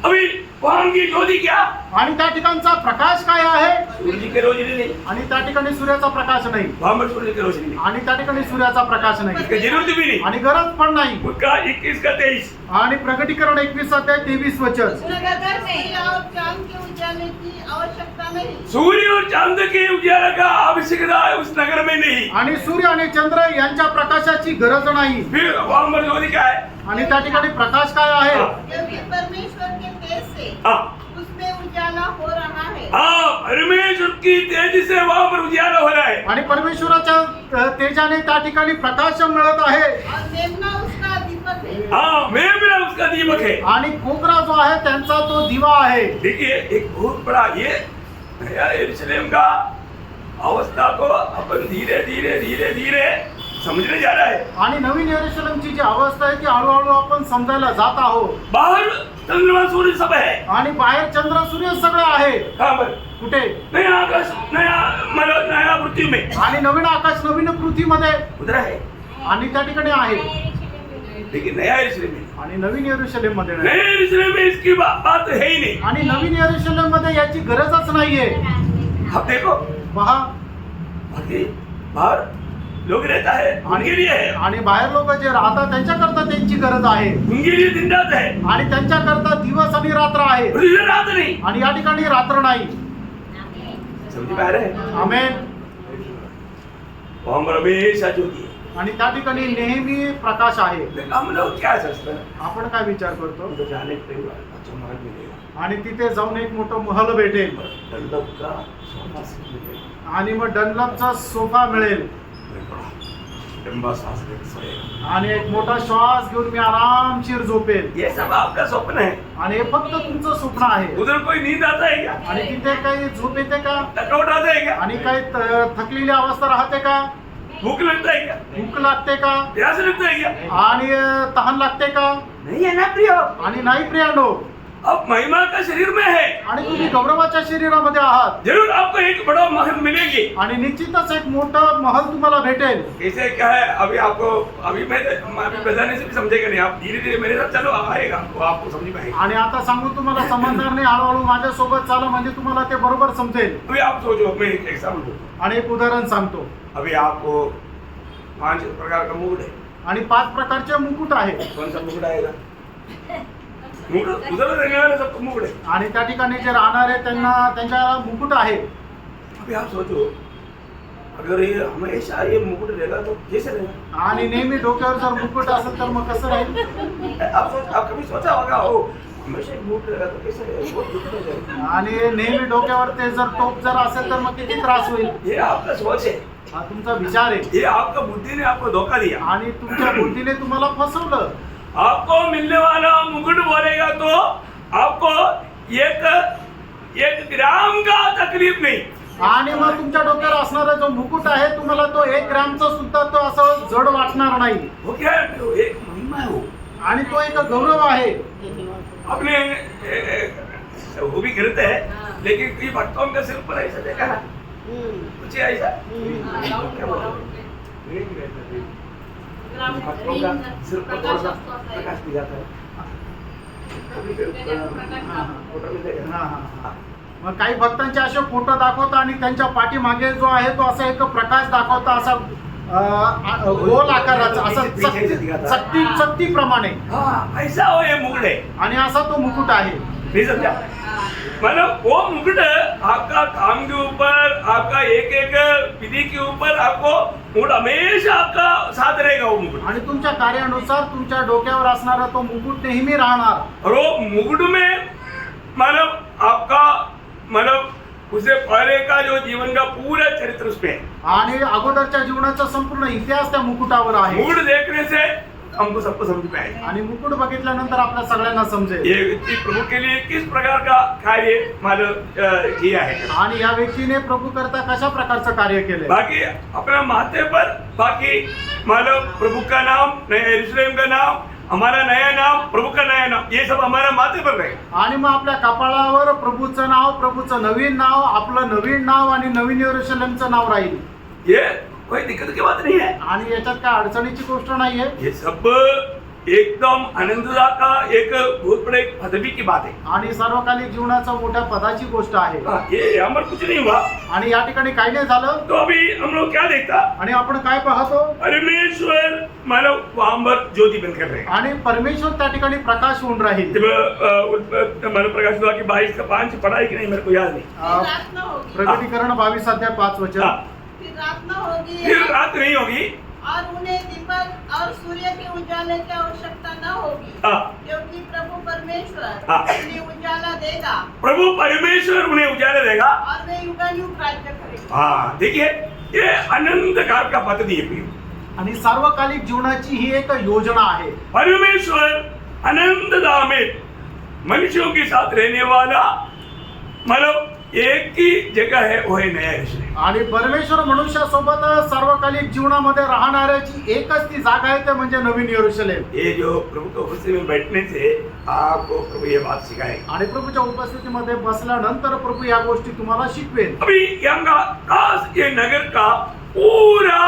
अभी वहां की ज्योति क्या? आणि त्या ठिकाणचा प्रकाश काय आहे? सूर्य की रोशनी नहीं। आणि त्या ठिकाणी सूर्याचा प्रकाश नाही। वहां पर सूर्य की रोशनी नहीं। आणि त्या ठिकाणी सूर्याचा प्रकाश नाही। इसकी जरूरत भी नहीं। आणि गरज पण नाही। उसका 21 का 23। आणि प्रकटीकरण 21 अध्याय 23 वचन। नगर में सूर्य और चांद के उजाले की आवश्यकता नहीं। सूर्य और चांद के उजाला का आवश्यकता है उस नगर में नहीं। आणि सूर्य आणि चंद्र यांच्या प्रकाशाची गरज नाही। फिर वहां पर ज्योति क्या है? आणि त्या ठिकाणी प्रकाश काय आहे? क्योंकि परमेश्वर के तेज से हाँ उसमें उजाला हो रहा है। हाँ, परमेश्वर की तेजी से वहां पर उजाला हो रहा है। आणि परमेश्वराच्या तेजाने त्या ठिकाणी प्रकाश मिळत आहे। और मेमना उसका दीपक है। हाँ, मैं मेरा उसका दीपक है। आणि कोकरा जो आहे त्यांचा तो दिवा आहे। देखिए, एक बहुत बड़ा ये नया यरूशलेम का अवस्था को अपन धीरे धीरे धीरे धीरे समझने जा रहा है। आणि नवीन यरूशलेमची जी अवस्था आहे ती हळूहळू आपण समजायला जात आहोत। बाहर चंद्रमा सूर्य सब है। आणि बाहेर चंद्र सूर्य सगळं आहे। कहाँ पर? कुठे? नया आकाश, नया मतलब नया पृथ्वी में। आणि नवीन आकाश नवीन पृथ्वीमध्ये उधर है। आणि त्या ठिकाणी आहे। लेकिन नया यरूशलेम में, आणि नवीन यरूशलेम मध्ये नाही। नया यरूशलेम में इसकी बात है ही नहीं। आणि नवीन यरूशलेम मध्ये याची गरजच नाहीये। अब देखो, पहा, बाहर लोग रहता है, उनके लिए है। आणि बाहेर लोक जे राहतात त्यांच्याकरता त्यांची गरज आहे। उनके लिए दिन रात है। आणि त्यांच्याकरता दिवस आणि रात्र आहे। और इधर रात नहीं। आणि या ठिकाणी रात्र नाही। समझ में आ रहा है? आमेन। वहां पर हमेशा ज्योति है। आणि त्या ठिकाणी नेहमी प्रकाश आहे। लेकिन हम लोग क्या सोचते हैं? आपण काय विचार करतो? उधर जाने पे अच्छा महल मिलेगा। आणि तिथे जाऊन एक मोठं महल भेटेल। डंडक का सोफा सेट मिलेगा। आणि मग डनलपचा सोफा मिळेल। लंबा सांस लेकर सोएगा। आणि एक मोठा श्वास घेऊन मी आरामशीर झोपेल। ये सब आपका स्वप्न है। आणि हे फक्त तुमचं स्वप्न आहे। उधर कोई नींद आता है क्या? आणि तिथे काही झोप येते का? थकावट आता है क्या? आणि काही थकलेली अवस्था राहते का? भूख लगता है क्या? भूक लागते का? प्यास लगता है क्या? आणि तहान लागते का? नहीं है ना प्रिय। आणि नाही प्रियांनो। अब महिमा का शरीर में है। आणि तुम्ही गौरवाच्या शरीरामध्ये आहात। जरूर आपको एक बड़ा महल मिलेगी। आणि निश्चितच एक मोठं महल तुम्हाला भेटेल। कैसे क्या है अभी आपको अभी मैं अभी बताने से भी समझेगा नहीं। आप धीरे धीरे मेरे साथ चलो, आएगा वो आपको समझ में आएगा। आणि आता सांगून तुम्हाला समजणार नाही। हळूहळू माझ्यासोबत चाला म्हणजे तुम्हाला ते बरोबर समजेल। अभी आप सोचो, मैं एक एग्जाम्पल दूँ। आणि एक उदाहरण सांगतो। अभी आपको 5 प्रकार का मुकुट है। आणि 5 प्रकारचे मुकुट आहे। कौन सा मुकुट आएगा? मुकुट उधर रहने वाले सबको मुकुट है। आणि त्या ठिकाणी जे राहणार आहे त्यांना त्यांच्या मुकुट आहे। अभी आप सोचो, अगर ये हमेशा ये मुकुट रहेगा तो कैसे रहेगा? आणि नेहमी डोक्यावर जर मुकुट असेल तर मग कसं राहील? आप कभी सोचा होगा हो हमेशा एक मुकुट रहेगा तो कैसे रहेगा? बहुत दुख हो जाएगा। आणि नेहमी डोक्यावर ते जर टोप जर असेल तर मग किती त्रास होईल? ये आपका सोच है। हा तुमचा विचार आहे। ये आपका बुद्धि ने आपको धोखा दिया। आणि तुमच्या बुद्धीने तुम्हाला फसवलं। आपको मिलने वाला मुकुट बोलेगा तो आपको एक ग्राम का तकलीफ नहीं। आणि मग तुमच्या डोक्यावर असणारा जो मुकुट आहे तुम्हाला तो 1 ग्रॅमचा सुद्धा तो असं जड वाटणार नाही. वो क्या है? वो एक महिमा है वो। आणि तो एक गौरव आहे. अपने वो भी गिरते हैं लेकिन कई भक्तों का सिर पर ऐसा देखा है कुछ ऐसा क्या बोला? नहीं गिरता है। भक्तों का सिर पर थोड़ा सा प्रकाश भी जाता है। फोटो में देखा हा, हा, हा. मग काही भक्तांचे असे फोटो दाखवता आणि त्यांच्या पाठीमागे जो आहे तो असा एक प्रकाश दाखवता असा गोल आकाराचा असा चकती प्रमाणे. हाँ ऐसा हो ये मुकुट है। आणि असा तो मुकुट आहे. नहीं समझा? मतलब वो मुकुट आपका काम के ऊपर, आपका एक एक विधि के ऊपर आपको मुकुट हमेशा आपका साथ रहेगा वो मुकुट। आणि तुमच्या कार्यानुसार तुमच्या डोक्यावर असणारा तो मुकुट नेहमी राहणार. और वो मुकुट में मतलब आपका मतलब उससे पहले का जो जीवन का पूरा चरित्र उसमें है। आणि अगोदरच्या जीवनाचा संपूर्ण इतिहास त्या मुकुटावर आहे. मुकुट देखने से हमको सबको समझ में आएगा आणि मुकुट बघितल्यानंतर आपल्या सगळ्यांना समजेल ये व्यक्ति प्रभु के लिए किस प्रकार का कार्य मालूम किया है। आणि या व्यक्तीने प्रभु करता कशा प्रकारचं कार्य केले. बाकी अपना माथे पर बाकी मालूम प्रभु का नाम, नया यरूशलेम का नाम, हमारा नया नाम, प्रभु का नया नाम, ये सब हमारा माथे पर रहे। आणि मग आपल्या कपाळावर प्रभूचं नाव, प्रभूचं नवीन नाव, आपलं नवीन नाव आणि नवीन यरूशलेमचं नाव राहील. ये कोई दिक्कत की बात नहीं है। आणि याच्यात काय अडचणीची गोष्ट नाहीये. ये सब एकदम आनंददा का एक बहुत बड़े पदवी की बात है। आणि सार्वकालिक जीवनाचा मोठ्या पदाची गोष्ट आहे. ये हमारे कुछ नहीं हुआ। आणि या ठिकाणी काही नाही झालं. तो अभी हम लोग क्या देखता? आणि आपण काय पाहतो? परमेश्वर मानव वहां पर ज्योति बन कर रहे। आणि परमेश्वर त्या ठिकाणी प्रकाश होऊन राहील. जब मानव प्रकाश हुआ कि 22 का 5 पढ़ाई कि नहीं मेरे को याद नहीं। फिर रात न होगी। प्रकटीकरण 22 अध्याय 5 वचन. फिर रात न होगी। फिर रात नहीं होगी और उन्हें दीपक और सूर्य के उजाले की आवश्यकता न होगी क्योंकि प्रभु परमेश्वर उन्हें उजाला देगा। प्रभु परमेश्वर उन्हें उजाला देगा और वे युगानुयुग राज्य करेंगे। हाँ देखिए ये अनंत काल का पद्धति है। आणि सार्वकालिक जीवनाची ही एक योजना आहे. परमेश्वर अनंतता में मनुष्यों के साथ रहने वाला मतलब एक ही जगह है वो है नया यरूशलेम। आणि परमेश्वर मनुष्यासोबत सार्वकालिक जीवनामध्ये राहणाऱ्याची एकच ती जागा आहे ते म्हणजे नवीन यरूशलेम. ये जो प्रभु के उपस्थिति में बैठने से आपको प्रभु ये बात सिखाएगा। आणि प्रभूच्या उपस्थितीमध्ये बसल्यानंतर प्रभू या गोष्टी तुम्हाला शिकवेल. अभी ये नगर का पूरा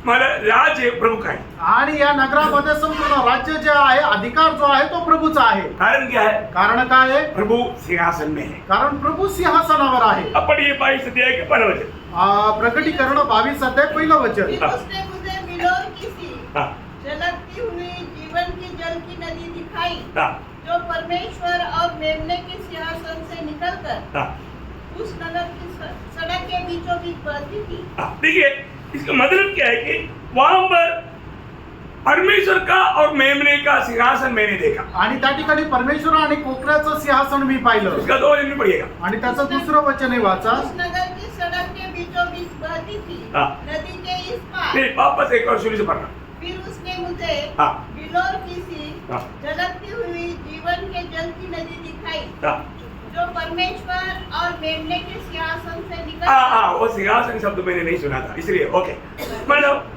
मतलब राज्य प्रभु का है। आणि या नगरामध्ये संपूर्ण राज्य जे आहे, अधिकार जो आहे तो प्रभूचा आहे. कारण क्या है? कारण काय आहे? प्रभु सिंहासन में है। कारण प्रभू सिंहासनावर आहे. अब पढ़िए 22 अध्याय के 15 वचन। प्रकटीकरण 22 अध्याय 1 वचन. फिर उसने मुझे बिलोर की सी हाँ। झलकती हुई जीवन की जल की नदी दिखाई हाँ। जो परमेश्वर और मेमने के सिंहासन से निकलकर हाँ। उस नगर की सड़क के बीचों बीच बहती थी। हाँ, देखिए इसका मतलब क्या है कि वहां पर परमेश्वर का और मेमने का सिंहासन मैंने देखा। आणि त्या ठिकाणी परमेश्वर आणि कोकराचं सिंहासन मी पाहिलं. इसका 2 वचन पढ़िएगा। आणि त्याचं दुसरं वचन आहे वाचा. उस नगर की सड़क के बीचों बीच बहती थी हाँ। नदी के इस पार। नहीं वापस एक और शुरू से पढ़ना। फिर उसने मुझे हाँ। बिलोर की सी हाँ। झलकती हुई जीवन के जल की नदी दिखाई हाँ। जो परमेश्वर और मेमने के सिंहासन से निकल हाँ वो सिंहासन शब्द मैंने नहीं सुना था इसलिए ओके। मतलब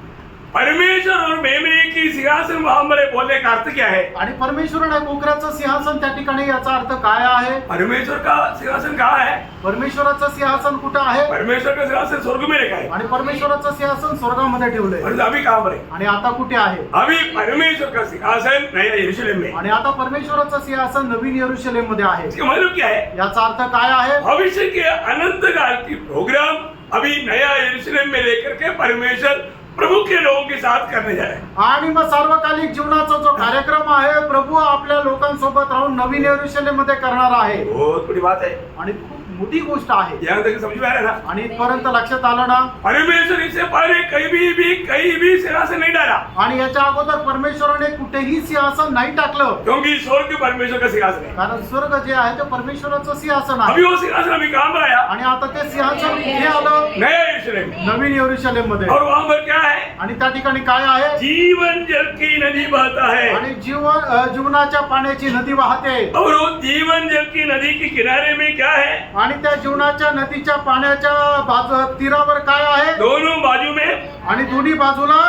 परमेश्वर और मेमने की सिंहासन वहां पर बोलने का अर्थ क्या है? आणि परमेश्वर आणि कोकराचं सिंहासन त्या ठिकाणी याचा अर्थ काय आहे? परमेश्वर का सिंहासन कहाँ है? परमेश्वराचं सिंहासन कुठं आहे? परमेश्वर का सिंहासन स्वर्ग में रखा है आणि परमेश्वराचं सिंहासन स्वर्गामध्ये ठेवलंय. और अभी कहाँ पर है? आणि आता कुठे आहे? अभी परमेश्वर का सिंहासन नया यरूशलेम में। आणि आता परमेश्वराचं सिंहासन नवीन यरूशलेम मध्ये आहे. इसका मतलब क्या है? याचा अर्थ काय आहे? भविष्य के अनंत काल की प्रोग्राम अभी नया यरूशलेम में लेकर के परमेश्वर प्रभु के लोगों के साथ करने जा रहे हैं। आणि मग सार्वकालिक जीवनाचा जो कार्यक्रम आहे प्रभू आपल्या लोकांसोबत राहून नवीन यरूशलेम मध्ये करणार आहे. बहुत बड़ी बात है आणि खूप मोठी गोष्ट आहे. यहाँ तक समझ में आ रहा है ना? आणि इथपर्यंत लक्षात आलं ना? परमेश्वर इससे पहले कहीं भी सिंहासन नहीं डाला आणि याच्या अगोदर परमेश्वराने कुठेही सिंहासन नाही टाकलं. क्योंकि स्वर्ग परमेश्वर का सिंहासन है। कारण स्वर्ग जे आहे ते परमेश्वराचं सिंहासन आहे. अभी वो सिंहासन अभी कहाँ पर आया? आणि आता ते सिंहासन कुठे आलं? नया यरूशलेम में। नवीन यरूशलेम मध्ये. और वहां पर क्या है? आणि त्या ठिकाणी काय आहे? जीवन जल की नदी बहता है आणि जीवनाच्या पाण्याची नदी वाहते. और वो जीवन जल की नदी के किनारे में क्या है? आणि त्या जीवनाच्या नदीच्या पाण्याच्या तीरावर काय आहे? दोनों बाजू में आणि दोन्ही बाजूला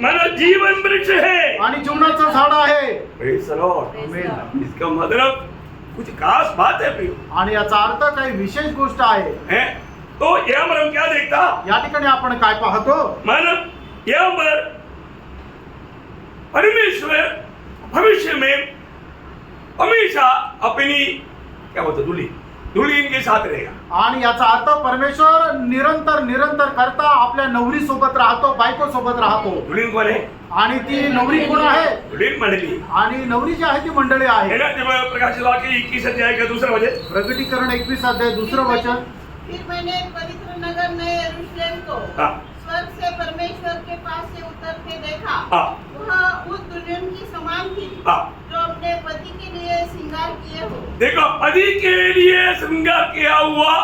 मानो जीवन वृक्ष है आणि जीवनाचं झाड आहे. Praise the Lord. आमेन. इसका मतलब कुछ खास बात है प्रियो आणि याचा अर्थ काही विशेष गोष्ट आहे. है तो यहाँ पर हम क्या देखता? या ठिकाणी आपण काय पाहतो? मानव यहाँ पर परमेश्वर भविष्य में हमेशा अपनी क्या बोलते धूली इनके साथ रहेगा. आणि याचा अर्थ परमेश्वर निरंतर करता आपल्या नवरी सोबत राहतो, बायको सोबत राहतो. धुलीन कोण आहे? आणि ती नवरी कोण आहे? धुलीन मंडली आणि नवरी जी आहे ती मंडळी है आहे. ना. जब प्रकाश वाक्य 21 अध्याय का दूसरा वचन, प्रकटीकरण 21 अध्याय 2 वचन. फिर मैंने पवित्र नगर नए यरूशलेम को हाँ. स्वर्ग से परमेश्वर के पास से उतरते देखा. हाँ. वह उस दुल्हन की समान थी हाँ. जो अपने पति के लिए श्रृंगार किए हो. देखो पति के लिए श्रृंगार किया हुआ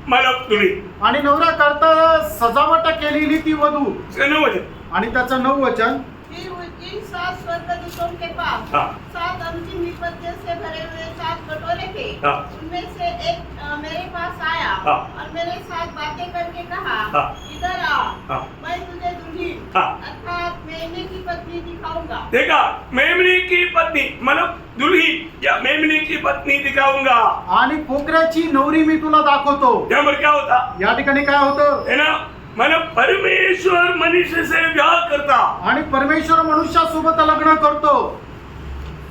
मानव धुलीन. आणि नवरा करता सजावट केलेली ती वधू. इसका 9 वचन. आणि त्याचं 9 वचन. फिर इन 7 स्वर्गदूतों के पास हाँ. 7 अंतिम विपत्तियों से भरे हुए 7 कटोरे थे. हाँ. उनमें से एक मेरे पास आया हाँ. और मेरे साथ बातें करके कहा, हाँ. इधर आ, हाँ. मैं तुझे दुल्हन हाँ. अर्थात मेमने की पत्नी दिखाऊंगा. देखा मेमने की पत्नी मतलब दुल्ही या मेमने की पत्नी दिखाऊंगा. आणि पोकऱ्याची नवरी मी तुला दाखवतो. यहाँ पर क्या होता या ठिकाणी काय होतं? है ना. मतलब परमेश्वर मनुष्य से विवाह करता. आणि परमेश्वर मनुष्यासोबत लग्न करतो.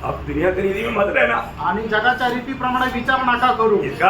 आप दुनिया की रीति में मत रहना. आणि जगाच्या रीतीप्रमाणे विचार नका करू. इसका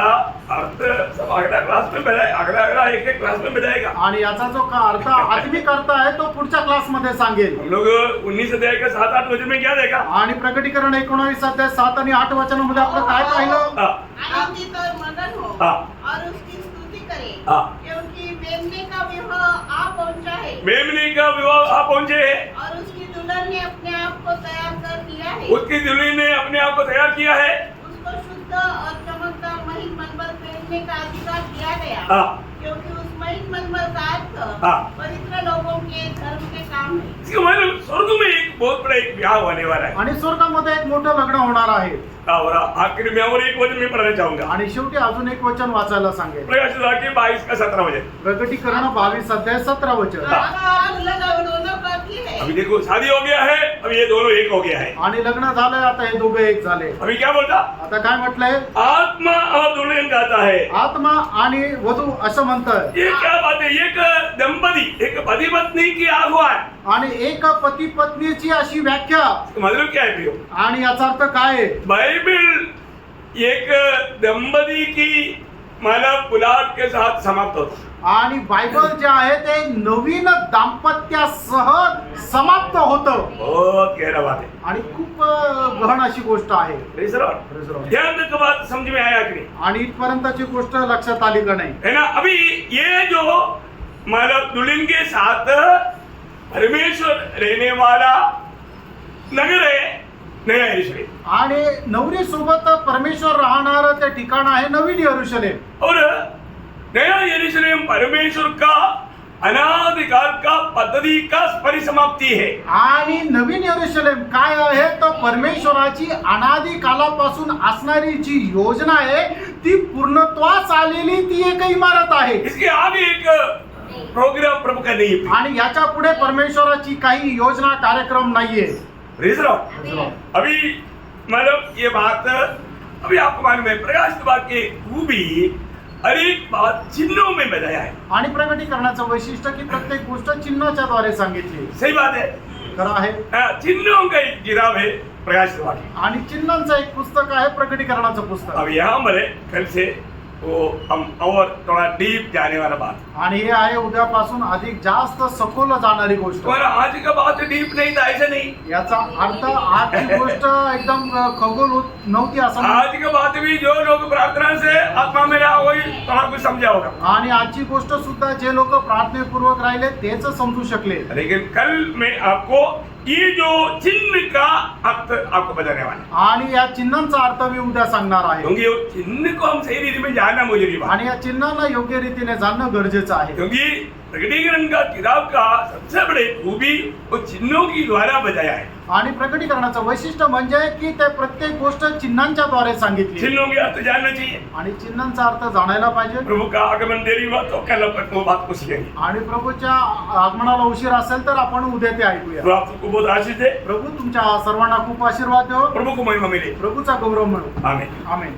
अर्थ सब अगला क्लास में बताएगा, अगला एक क्लास में बताएगा. आणि याचा जो अर्थ आत्मिक अर्थ आहे तो पुढच्या क्लासमध्ये सांगेल. हम लोग 19 अध्याय का 7-8 वचन में क्या देखा? आणि प्रकटीकरण 19 अध्याय 7 आणि 8 वचनामध्ये आपण काय पाहिलं? हाँ. आनंदित और मगन हो हाँ. और उसकी स्तुति करे, हाँ. क्योंकि मेमने का विवाह आ पहुंचा है मेमने का विवाह आप पहुंचे है. और उसकी दुल्हन ने अपने आप को तैयार कर दिया है. उसकी दुल्हन ने अपने आप को तैयार किया है. उसको शुद्ध और चमकदार महीन मनबर पहनने का अधिकार दिया गया, हाँ. क्योंकि उस महीन मनबर का अर्थ हाँ. पवित्र लोगों के धर्म के काम है. इसका मतलब स्वर्ग में एक बहुत बड़ा एक ब्याह होने वाला है. आणि स्वर्गामध्ये एक मोठं लग्न होणार आहे. और आखिर में और एक वचन में पढ़ना चाहूंगा. आणि शेवटी अजून एक वचन वाचायला सांगेल. प्रकाशित वाक्य 22 का 17 वचन. प्रकटीकरण 22 अध्याय 17 वचन. आत्मा दुल्हन और दोनों का की है. अभी देखो शादी हो गया है, अभी ये दोनों एक हो गया है. आणि लग्न झालंय, आता हे दोघे एक झाले. अभी क्या बोलता? आता काय म्हटलंय? आत्मा और दुल्हन कहता है. आत्मा आणि वधू असं म्हणतंय. ये क्या बात है? एक दंपति, एक पति पत्नी की आह्वान. आणि एक पती पत्नीची अशी व्याख्या. मतलब क्या है प्रियो? आणि याचा अर्थ काय आहे? बाइबल एक दंपति की मानव पुलाद के साथ समाप्त होता. आणि बायबल जे आहे ते नवीन दाम्पत्यासह समाप्त होतं. बहुत गहरा बात है. आणि खूप गहन अशी गोष्ट आहे. Praise the Lord. ध्यान तक बात समझ में आया कि नहीं? आणि इथपर्यंतची गोष्ट लक्षात आली का नाही? है ना. अभी ये जो मानव दुल्हन के साथ परमेश्वर रहने वाला नगर है नया यरूशलेम. आणि नवरी सोबत परमेश्वर राहणार ते ठिकाण आहे नवीन यरूशलेम. और नया यरूशलेम परमेश्वर का अनादिकाल का पद्धति का परिसमाप्ति है. आणि नवीन यरूशलेम काय आहे तर परमेश्वराची अनादी कालापासून असणारी जी योजना आहे ती पूर्णत्वास आलेली ती एक इमारत आहे. इसके आगे एक प्रोग्राम प्रभु का नहीं है. आणि याच्या पुढे परमेश्वराची काही योजना कार्यक्रम नाहीये. Praise the Lord. अभी मतलब ये बात अभी आपको मालूम है प्रकाशित वाक्य खूबी हर एक बात चिन्हों में बताया है. आणि प्रकटीकरणाचं वैशिष्ट्य की प्रत्येक गोष्ट चिन्हाच्या द्वारे सांगितली. सही बात है. खरं आहे. चिन्हों का एक किताब है प्रकाशित वाक्य. आणि चिन्हांचं एक पुस्तक आहे प्रकटीकरणाचं पुस्तक. अब यहाँ पर कल से वो हम और थोड़ा डीप जाने वाला बात. आणि हे आहे उद्यापासून अधिक जास्त सखोल जाणारी गोष्ट. और आज का बात डीप नहीं था ऐसा नहीं. याचा अर्थ आजची गोष्ट एकदम खगोल नव्हती असं नाही. आज का बात भी जो लोग प्रार्थना से आत्मा में रहा वही थोड़ा कुछ समझा होगा. आणि आजची गोष्ट सुद्धा जे लोक प्रार्थनेपूर्वक राहिले तेच समजू शकले. लेकिन कल मैं आपको ये जो चिन्ह का अर्थ आपको बताने वाला हूं. आणि या चिन्हांचा अर्थ मी उद्या सांगणार आहे. क्योंकि वो चिन्ह को हम सही रीति में जानना मुझे भी बात. आणि या चिन्हांना योग्य रीतीने जाणणं गरजेचं आहे. क्योंकि प्रकटीकरण का किताब का सबसे बड़े खूबी वो चिन्हों की द्वारा बजाया है। आणि प्रकटीकरणाचं वैशिष्ट्य म्हणजे की ते प्रत्येक गोष्ट चिन्हांच्या द्वारे सांगितली चिन्हों के अर्थ जानना चाहिए। आणि चिन्हांचा अर्थ जाणायला पाहिजे। प्रभु का आगमन देरी हुआ तो कल अपन वो बात को सीखेंगे। आणि प्रभूच्या आगमनाला उशीर असेल तर आपण उद्या ते ऐकूया। प्रभु आप सबको बहुत आशीष दे। प्रभू तुमच्या सर्वांना खूप आशीर्वाद देव। प्रभु को महिमा मिले। प्रभूचा गौरव मिळो। आमीन। आमेन।